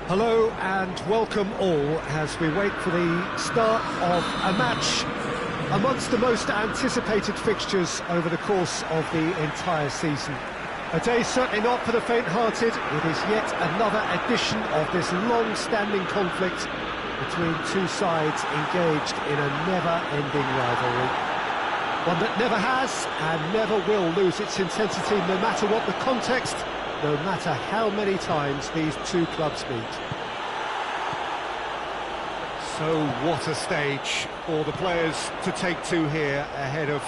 Hello and welcome all as we wait for the start of a match amongst the most anticipated fixtures over the course of the entire season. A day certainly not for the faint-hearted. It is yet another edition of this long-standing conflict between two sides engaged in a never-ending rivalry. One that never has and never will lose its intensity, no matter what the context, no matter how many times these two clubs meet. So what a stage for the players to take to here ahead of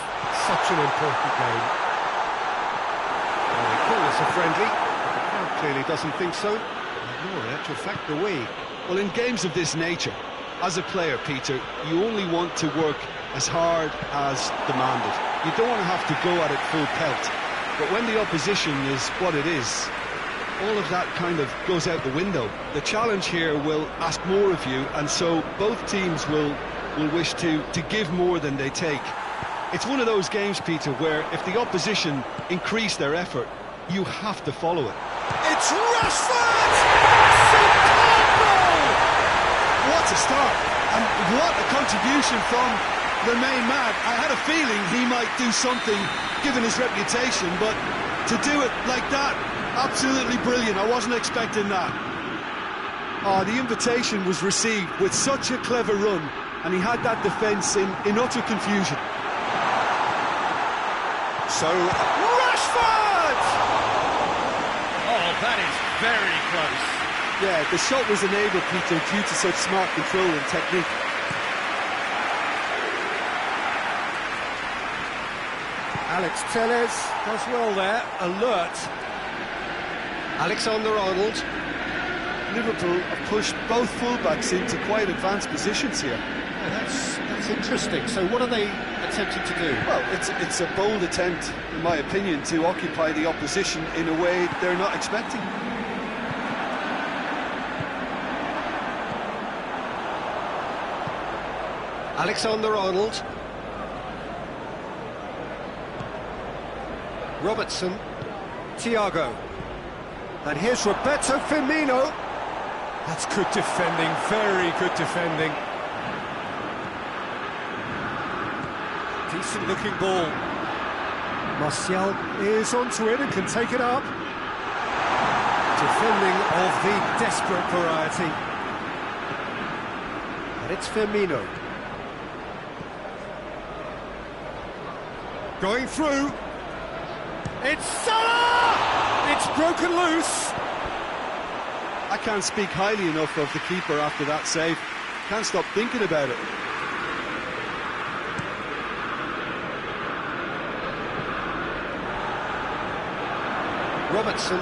such an important game. Well, they call this a friendly, but the crowd clearly doesn't think so. No, in actual fact, do we? Well, in games of this nature, as a player, Peter, you only want to work as hard as demanded. You don't want to have to go at it full pelt. But when the opposition is what it is, all of that kind of goes out the window. The challenge here will ask more of you, and so both teams will wish to give more than they take. It's one of those games, Peter, where if the opposition increase their effort, you have to follow it. It's Rashford! Superb goal! What a start, and what a contribution from the main man. I had a feeling he might do something, given his reputation, but to do it like that, absolutely brilliant. I wasn't expecting that. The invitation was received with such a clever run, and he had that defence in utter confusion. So, Rashford! Oh, that is very close. Yeah, the shot was enabled, Peter, due to such smart control and technique. Alex Telles does well there, alert. Alexander-Arnold. Liverpool have pushed both fullbacks into quite advanced positions here. Yeah, that's interesting. So what are they attempting to do? Well, it's a bold attempt, in my opinion, to occupy the opposition in a way they're not expecting. Alexander-Arnold. Robertson. Thiago. And here's Roberto Firmino. That's good defending, very good defending. Decent looking ball. Martial is onto it and can take it up. Defending of the desperate variety. And it's Firmino. Going through. It's Salah! It's broken loose. I can't speak highly enough of the keeper after that save. Can't stop thinking about it. Robertson.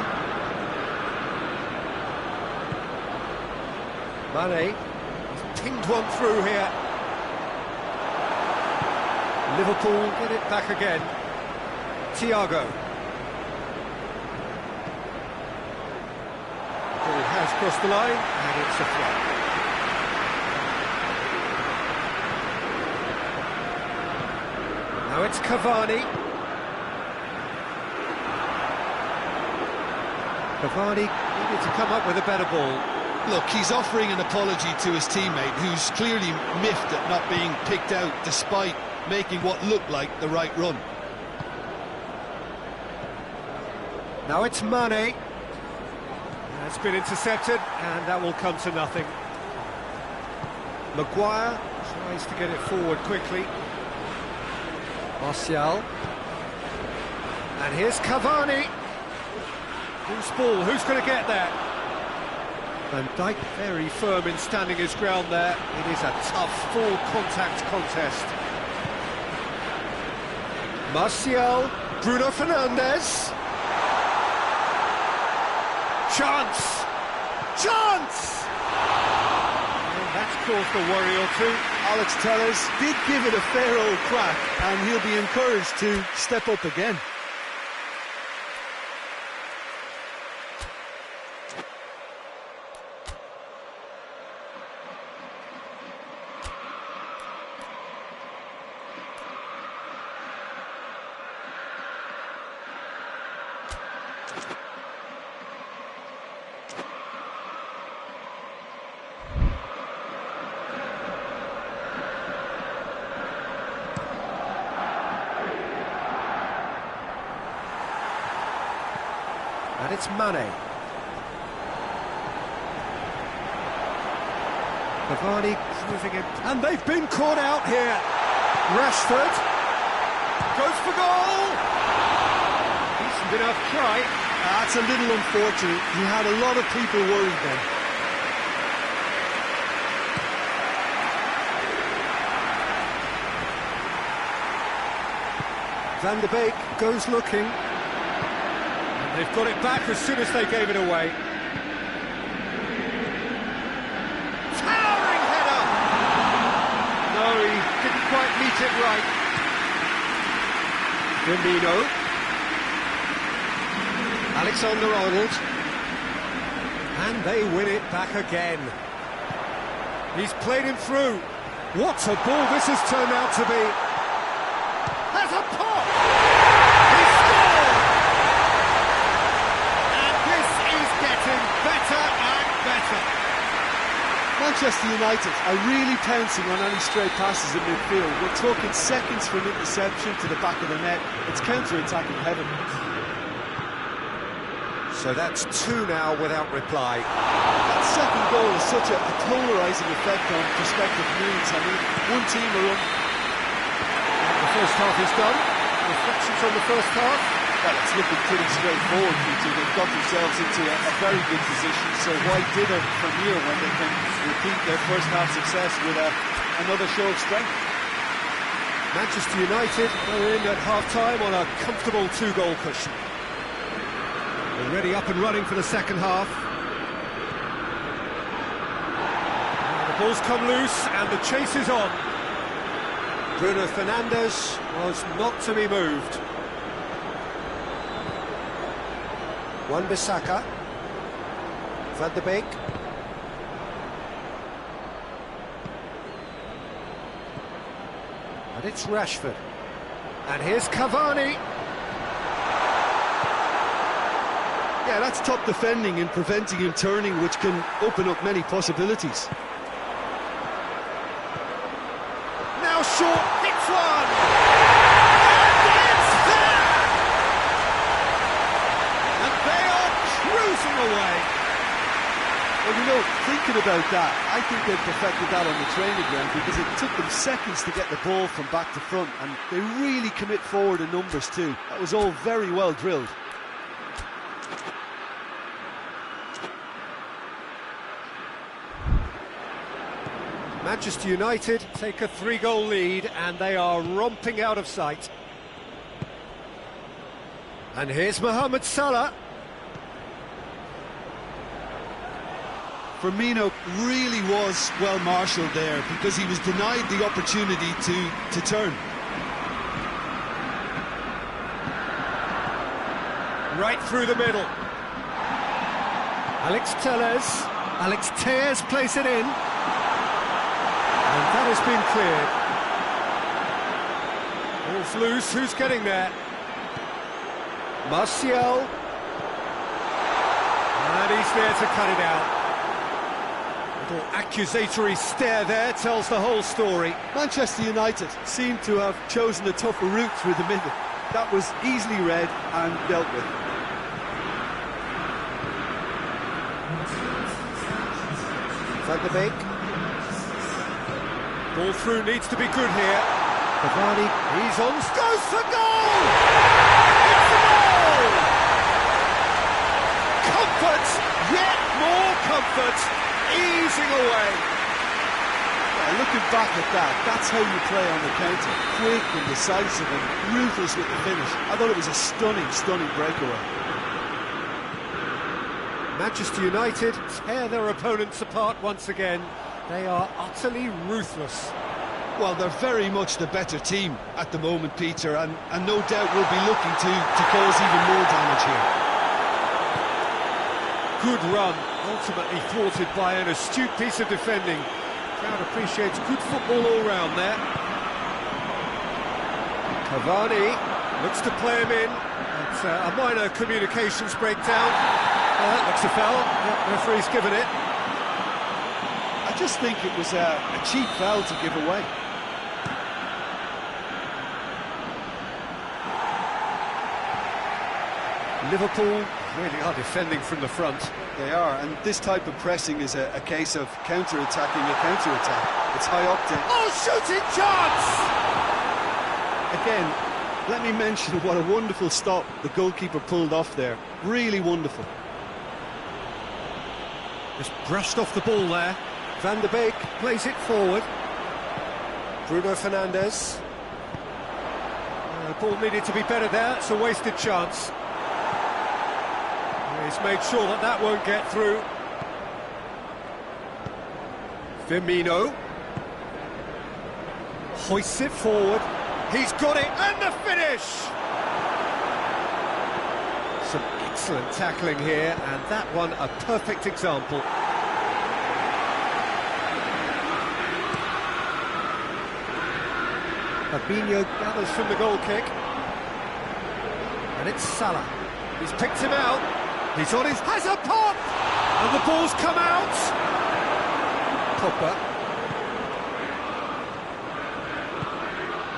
Mane. He's pinged one through here. Liverpool get it back again. Thiago. Ball has crossed the line, and it's a throw. Now it's Cavani. Cavani needed to come up with a better ball. Look, he's offering an apology to his teammate, who's clearly miffed at not being picked out despite making what looked like the right run. Now it's Mane. That's been intercepted, and that will come to nothing. Maguire tries to get it forward quickly. Martial. And here's Cavani. Who's ball? Who's going to get there? Van Dijk very firm in standing his ground there. It is a tough, full contact contest. Martial. Bruno Fernandes. Chance! Chance! And that's caused a worry or two. Alex Telles did give it a fair old crack, and he'll be encouraged to step up again. And it's Mane. Cavani moving in. And they've been caught out here. Rashford goes for goal. Decent enough try. That's a little unfortunate. He had a lot of people worried then. Van der Beek goes looking. And they've got it back as soon as they gave it away. Towering header! No, he didn't quite meet it right. Firmino. Alexander-Arnold. And they win it back again. He's played him through. What a ball this has turned out to be. Has a pop! He scored! And this is getting better and better. Manchester United are really pouncing on any stray passes in midfield. We're talking seconds from interception to the back of the net. It's counter-attacking heaven. So that's two now without reply. That second goal has such a polarising effect on prospective moves. I mean, one team are up. The first half is done. Reflections on the first half? Well, it's looking pretty straightforward, Peter. They've got themselves into a very good position, so why dither from here when they can repeat their first half success with another show of strength? Manchester United are in at half-time on a comfortable two-goal cushion. Already up and running for the second half. And the ball's come loose and the chase is on. Bruno Fernandes was not to be moved. Wan-Bissaka. Van der Beek. And it's Rashford. And here's Cavani. Yeah, that's top defending and preventing him turning, which can open up many possibilities. Now short, hits one! And it's there! And they are cruising away. Well, you know, thinking about that, I think they perfected that on the training ground because it took them seconds to get the ball from back to front, and they really commit forward in numbers too. That was all very well drilled. Manchester United take a three-goal lead and they are romping out of sight. And here's Mohamed Salah. Firmino really was well marshalled there because he was denied the opportunity to turn. Right through the middle. Alex Tellez plays it in. And that has been cleared. Ball's loose, who's getting there? Martial. And he's there to cut it out. Little accusatory stare there tells the whole story. Manchester United seem to have chosen a tougher route through the middle. That was easily read and dealt with. Van der Beek. Ball through needs to be good here. Cavani, he's on, goes for goal! It's a goal! Comfort, yet more comfort, easing away. Yeah, looking back at that, that's how you play on the counter. Quick and decisive and ruthless with the finish. I thought it was a stunning breakaway. Manchester United tear their opponents apart once again. They are utterly ruthless. Well, they're very much the better team at the moment, Peter, and no doubt will be looking to cause even more damage here. Good run, ultimately thwarted by an astute piece of defending. Crowd appreciates good football all round there. Cavani looks to play him in. It's a minor communications breakdown. Looks a foul. Yep, referee's given it. I just think it was a cheap foul to give away. Liverpool really are defending from the front. They are, and this type of pressing is a case of counter-attacking a counter-attack. It's high octane. Oh, shooting chance! Again, let me mention what a wonderful stop the goalkeeper pulled off there. Really wonderful. Just brushed off the ball there. Van der Beek plays it forward. Bruno Fernandes. The ball needed to be better there. It's a wasted chance. He's made sure that that won't get through. Firmino hoists it forward. He's got it, and the finish! Some excellent tackling here, and that one a perfect example. Fabinho gathers from the goal kick. And it's Salah. He's picked him out. He's on his... has a pop! And the ball's come out! Pogba.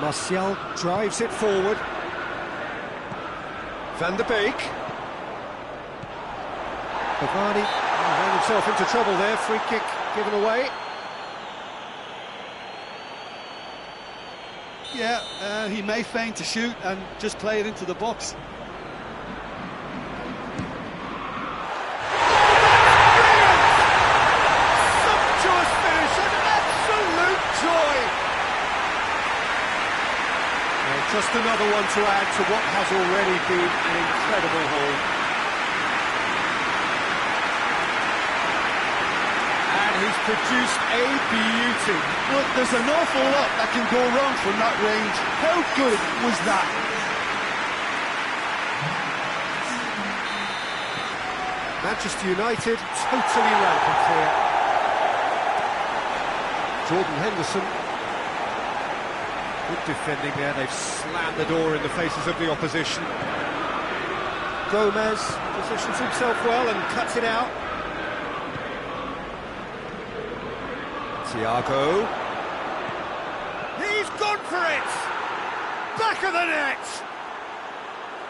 Martial drives it forward. Van der Beek. Cavani ran himself into trouble there. Free kick given away. Yeah, he may feign to shoot and just play it into the box. Sumptuous finish, an absolute joy! Well, just another one to add to what has already been an incredible haul. He's produced a beauty. Look, there's an awful lot that can go wrong from that range. How good was that? Manchester United totally rampant here. Jordan Henderson. Good defending there. They've slammed the door in the faces of the opposition. Gomez positions himself well and cuts it out. Thiago. He's gone for it! Back of the net!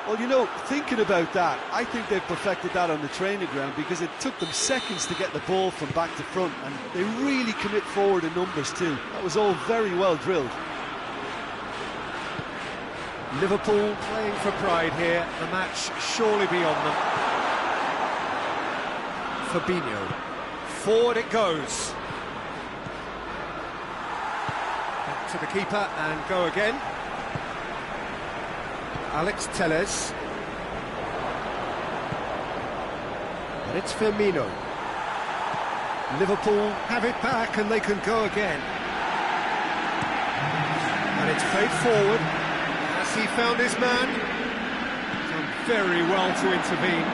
Well, you know, thinking about that, I think they've perfected that on the training ground because it took them seconds to get the ball from back to front, and they really commit forward in numbers too. That was all very well drilled. Liverpool playing for pride here. The match surely beyond them. Fabinho. Forward it goes. To the keeper and go again. Alex Telles. And it's Firmino. Liverpool have it back and they can go again. And it's played forward. Has he found his man? Done very well to intervene.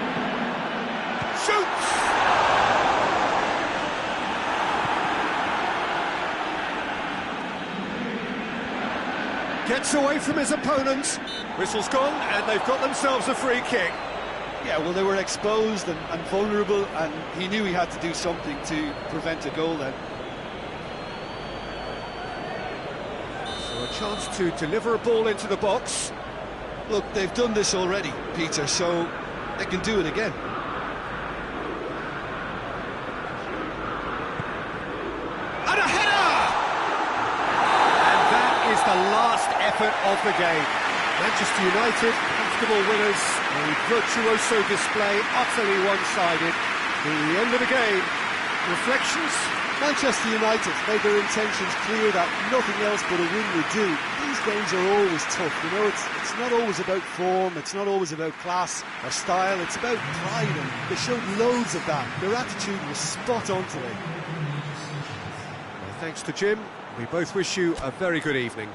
Shoots! Gets away from his opponent. Whistle's gone, and they've got themselves a free kick. Yeah, well, they were exposed and vulnerable, and he knew he had to do something to prevent a goal then. So a chance to deliver a ball into the box. Look, they've done this already, Peter, so they can do it again. And a header! And that is the last effort of the game. Manchester United, comfortable winners, a virtuoso display, utterly one-sided. The end of the game. Reflections? Manchester United made their intentions clear that nothing else but a win would do. These games are always tough, you know, it's not always about form, it's not always about class or style, it's about pride, and they showed loads of that. Their attitude was spot on today. Well, thanks to Jim. We both wish you a very good evening.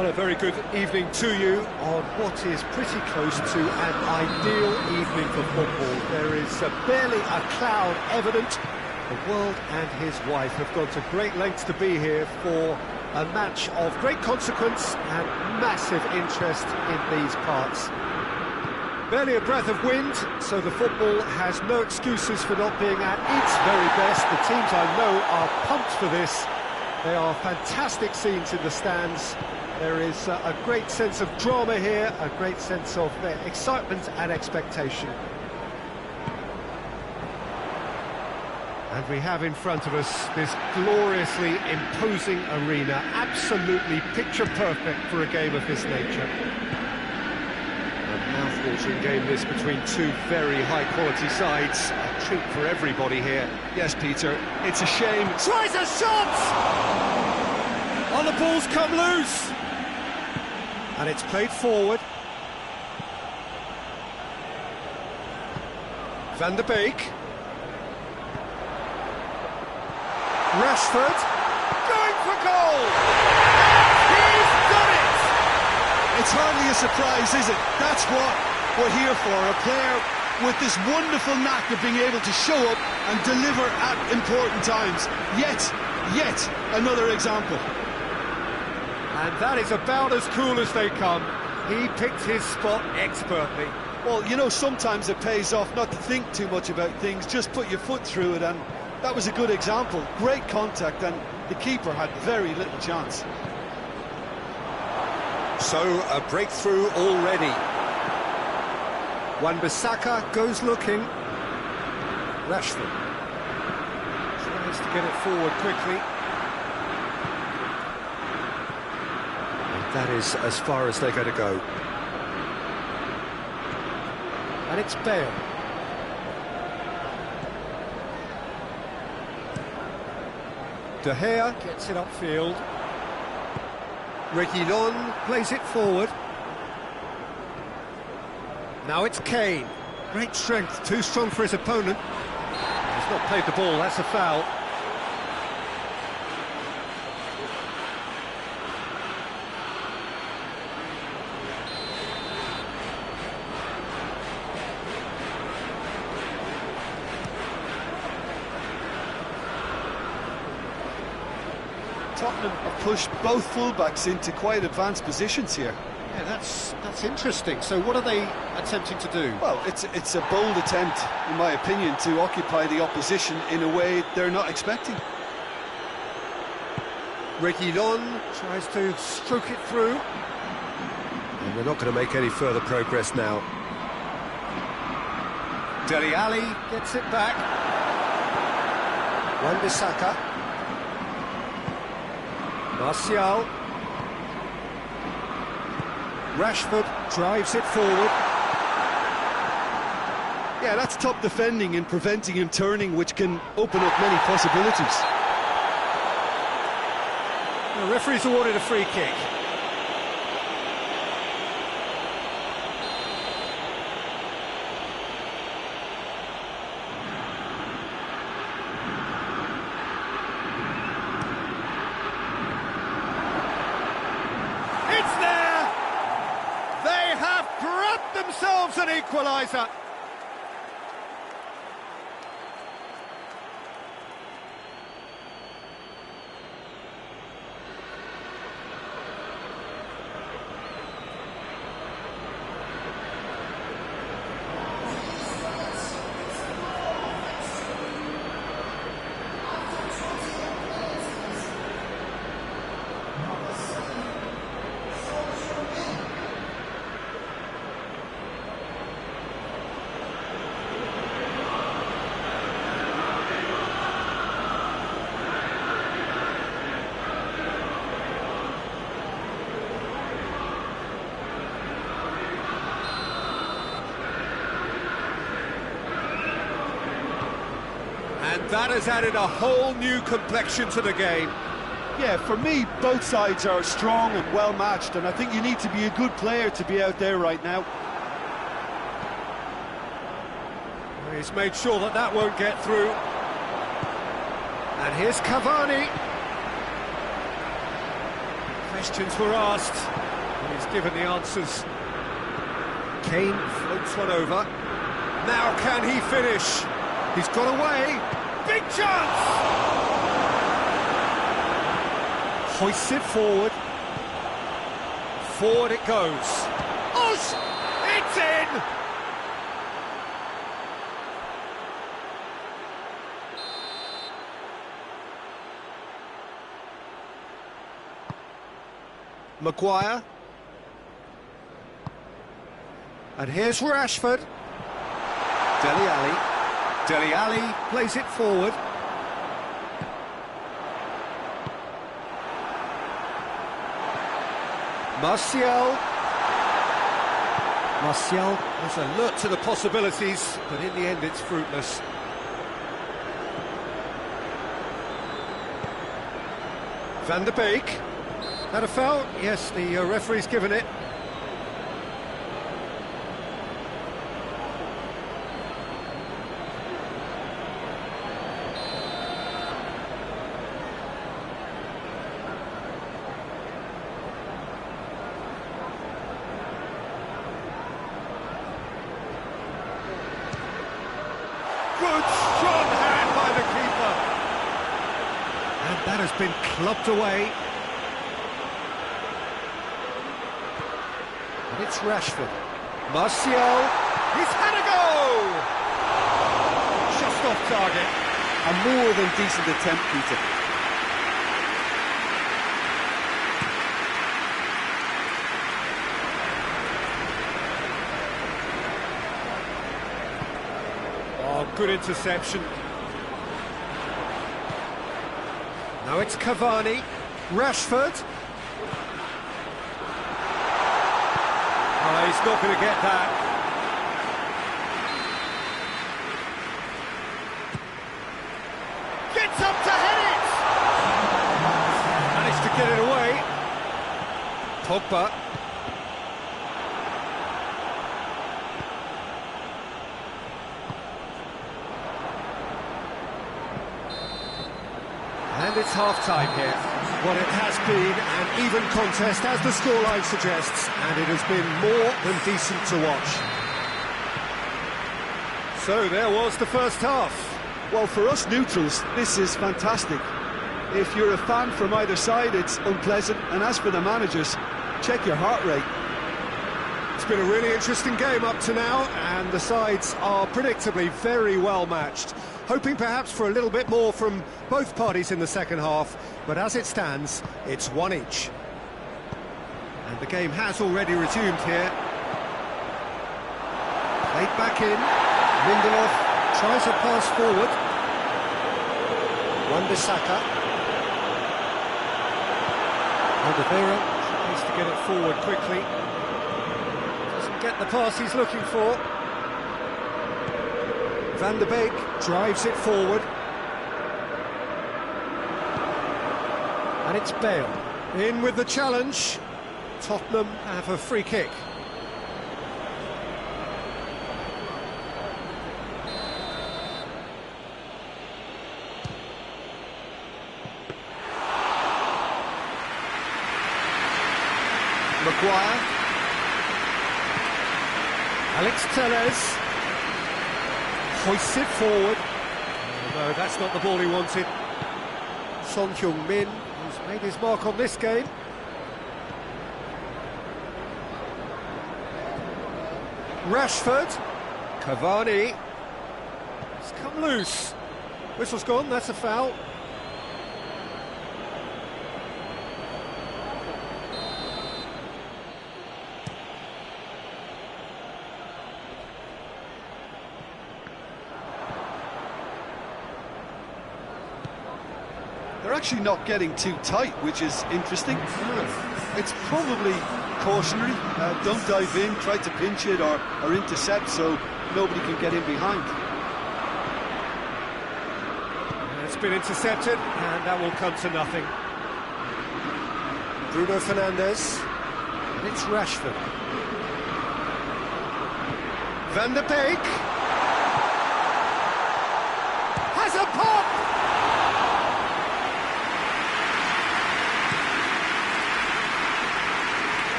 Well, a very good evening to you on what is pretty close to an ideal evening for football. There is barely a cloud evident. The world and his wife have gone to great lengths to be here for a match of great consequence and massive interest in these parts. Barely a breath of wind, so the football has no excuses for not being at its very best. The teams I know are pumped for this. They are fantastic scenes in the stands. There is a great sense of drama here, a great sense of excitement and expectation. And we have in front of us this gloriously imposing arena, absolutely picture perfect for a game of this nature. A mouth-watering game this between two very high-quality sides. A treat for everybody here. Yes, Peter, it's a shame. Tries a shot! Oh, the ball's come loose! And it's played forward. Van der Beek. Rashford. Going for goal! He's done it! It's hardly a surprise, is it? That's what we're here for. A player with this wonderful knack of being able to show up and deliver at important times. Yet another example. And that is about as cool as they come. He picked his spot expertly. Well, you know, sometimes it pays off not to think too much about things, just put your foot through it, and that was a good example. Great contact, and the keeper had very little chance. So, a breakthrough already. Wan-Bissaka goes looking. Rashford tries to get it forward quickly. That is as far as they're going to go. And it's Bale. De Gea gets it upfield. Reguilon plays it forward. Now it's Kane. Great strength, too strong for his opponent. He's not played the ball, that's a foul. Tottenham have pushed both fullbacks into quite advanced positions here. Yeah, that's interesting. So what are they attempting to do? Well, it's a bold attempt, in my opinion, to occupy the opposition in a way they're not expecting. Reguilon tries to stroke it through. And we're not going to make any further progress now. Dele Alli gets it back. Wan-Bissaka. Martial. Rashford drives it forward. Yeah, that's top defending and preventing him turning, which can open up many possibilities. The referee's awarded a free kick. It's there! They have grabbed themselves an equaliser. And that has added a whole new complexion to the game. Yeah, for me, both sides are strong and well matched, and I think you need to be a good player to be out there right now. He's made sure that that won't get through. And here's Cavani. Questions were asked, and he's given the answers. Kane floats one over. Now can he finish? He's got away. Big chance! Hoists it forward. Forward it goes. Oz! It's in! Maguire. And here's Rashford. Dele Alli. Dele Alli plays it forward. Martial. Martial is alert to the possibilities, but in the end it's fruitless. Van der Beek. That a foul? Yes, the referee's given it. Good, strong hand by the keeper. And that has been clubbed away. And it's Rashford. Martial. He's had a go! Just off target. A more than decent attempt, Peter. Oh, good interception. Now it's Cavani. Rashford. Oh, he's not going to get that. Gets up to head it! Managed to get it away. Pogba. And it's half-time here. Well, it has been an even contest, as the scoreline suggests, and it has been more than decent to watch. So there was the first half. Well, for us neutrals, this is fantastic. If you're a fan from either side, it's unpleasant. And as for the managers, check your heart rate. It's been a really interesting game up to now, and the sides are predictably very well matched. Hoping perhaps for a little bit more from both parties in the second half, but as it stands, it's one each. And the game has already resumed here. Played back in. Lindelof tries a pass forward. Wan-Bissaka. Alderweireld needs to get it forward quickly. Doesn't get the pass he's looking for. Van der Beek drives it forward. And it's Bale. In with the challenge. Tottenham have a free kick. Maguire. Alex Telles. Hoists it forward. Oh, no, that's not the ball he wanted. Son Heung-min, who's made his mark on this game. Rashford. Cavani. It's come loose. Whistle's gone, that's a foul. They're actually not getting too tight, which is interesting. It's probably cautionary. Don't dive in, try to pinch it or intercept so nobody can get in behind. It's been intercepted, and that will come to nothing. Bruno Fernandes, and it's Rashford. Van der Beek has a pop!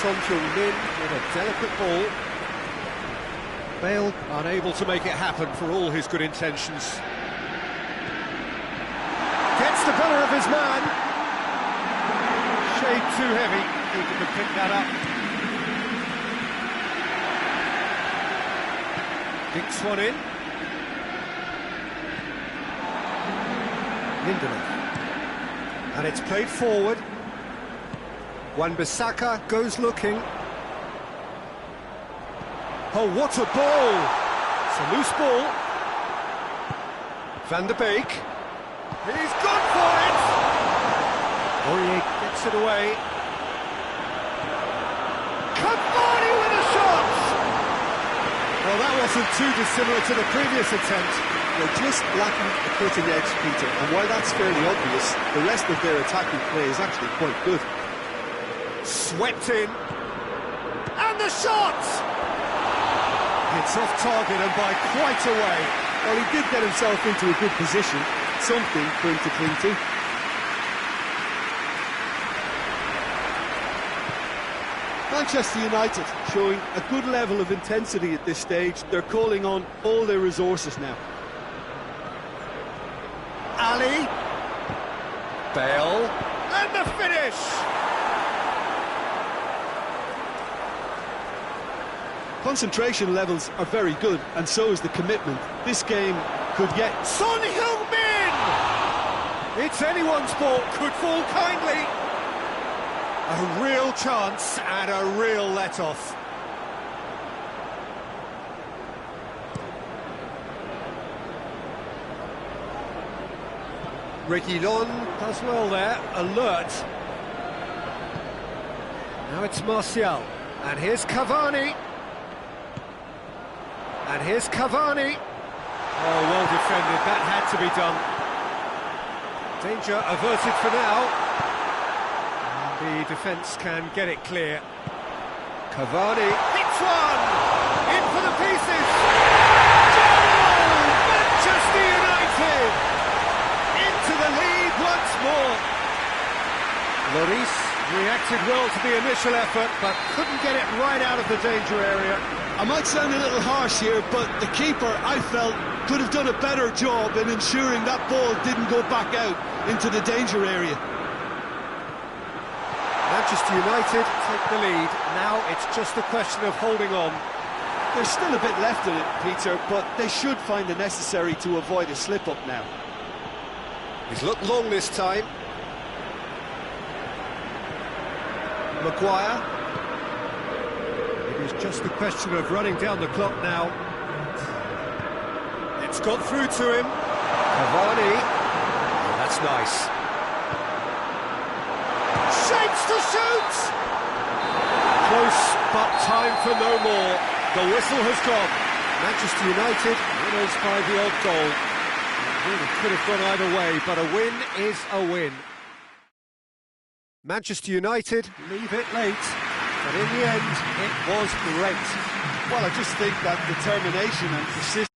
Son Heung-min with a delicate ball. Bale unable to make it happen for all his good intentions. Gets the better of his man. Shade too heavy, he can pick that up. Dinks one in. Lindelof. And it's played forward. Wan-Bissaka goes looking. Oh, what a ball! It's a loose ball. Van der Beek. He's gone for it! Aurier gets it away. Cavani with a shot! Well, that wasn't too dissimilar to the previous attempt. They're just lacking the cutting edge, Peter, and while that's fairly obvious, the rest of their attacking play is actually quite good. Swept in. And the shot! It's off target and by quite a way. Well, he did get himself into a good position, something for him to cling to. Manchester United showing a good level of intensity at this stage. They're calling on all their resources now. Ali. Bale. And the finish! Concentration levels are very good, and so is the commitment. This game could get... Son Heung-min! It's anyone's ball, could fall kindly. A real chance and a real let-off. Reguilon does well there, alert. Now it's Martial, and here's Cavani. And here's Cavani. Oh, well defended, that had to be done. Danger averted for now. And the defence can get it clear. Cavani hits one! In for the pieces! Goal! Manchester United! Into the lead once more. Lloris reacted well to the initial effort, but couldn't get it right out of the danger area. I might sound a little harsh here, but the keeper, I felt, could have done a better job in ensuring that ball didn't go back out into the danger area. Manchester United take the lead. Now it's just a question of holding on. There's still a bit left in it, Peter, but they should find it necessary to avoid a slip-up now. He's looked long this time. Maguire. It is just a question of running down the clock now. It's got through to him. Cavani. That's nice. Shapes to shoot! Close, but time for no more. The whistle has gone. Manchester United winners by the odd goal. It really could have gone either way, but a win is a win. Manchester United leave it late, but in the end, it was great. Well, I just think that determination and persistence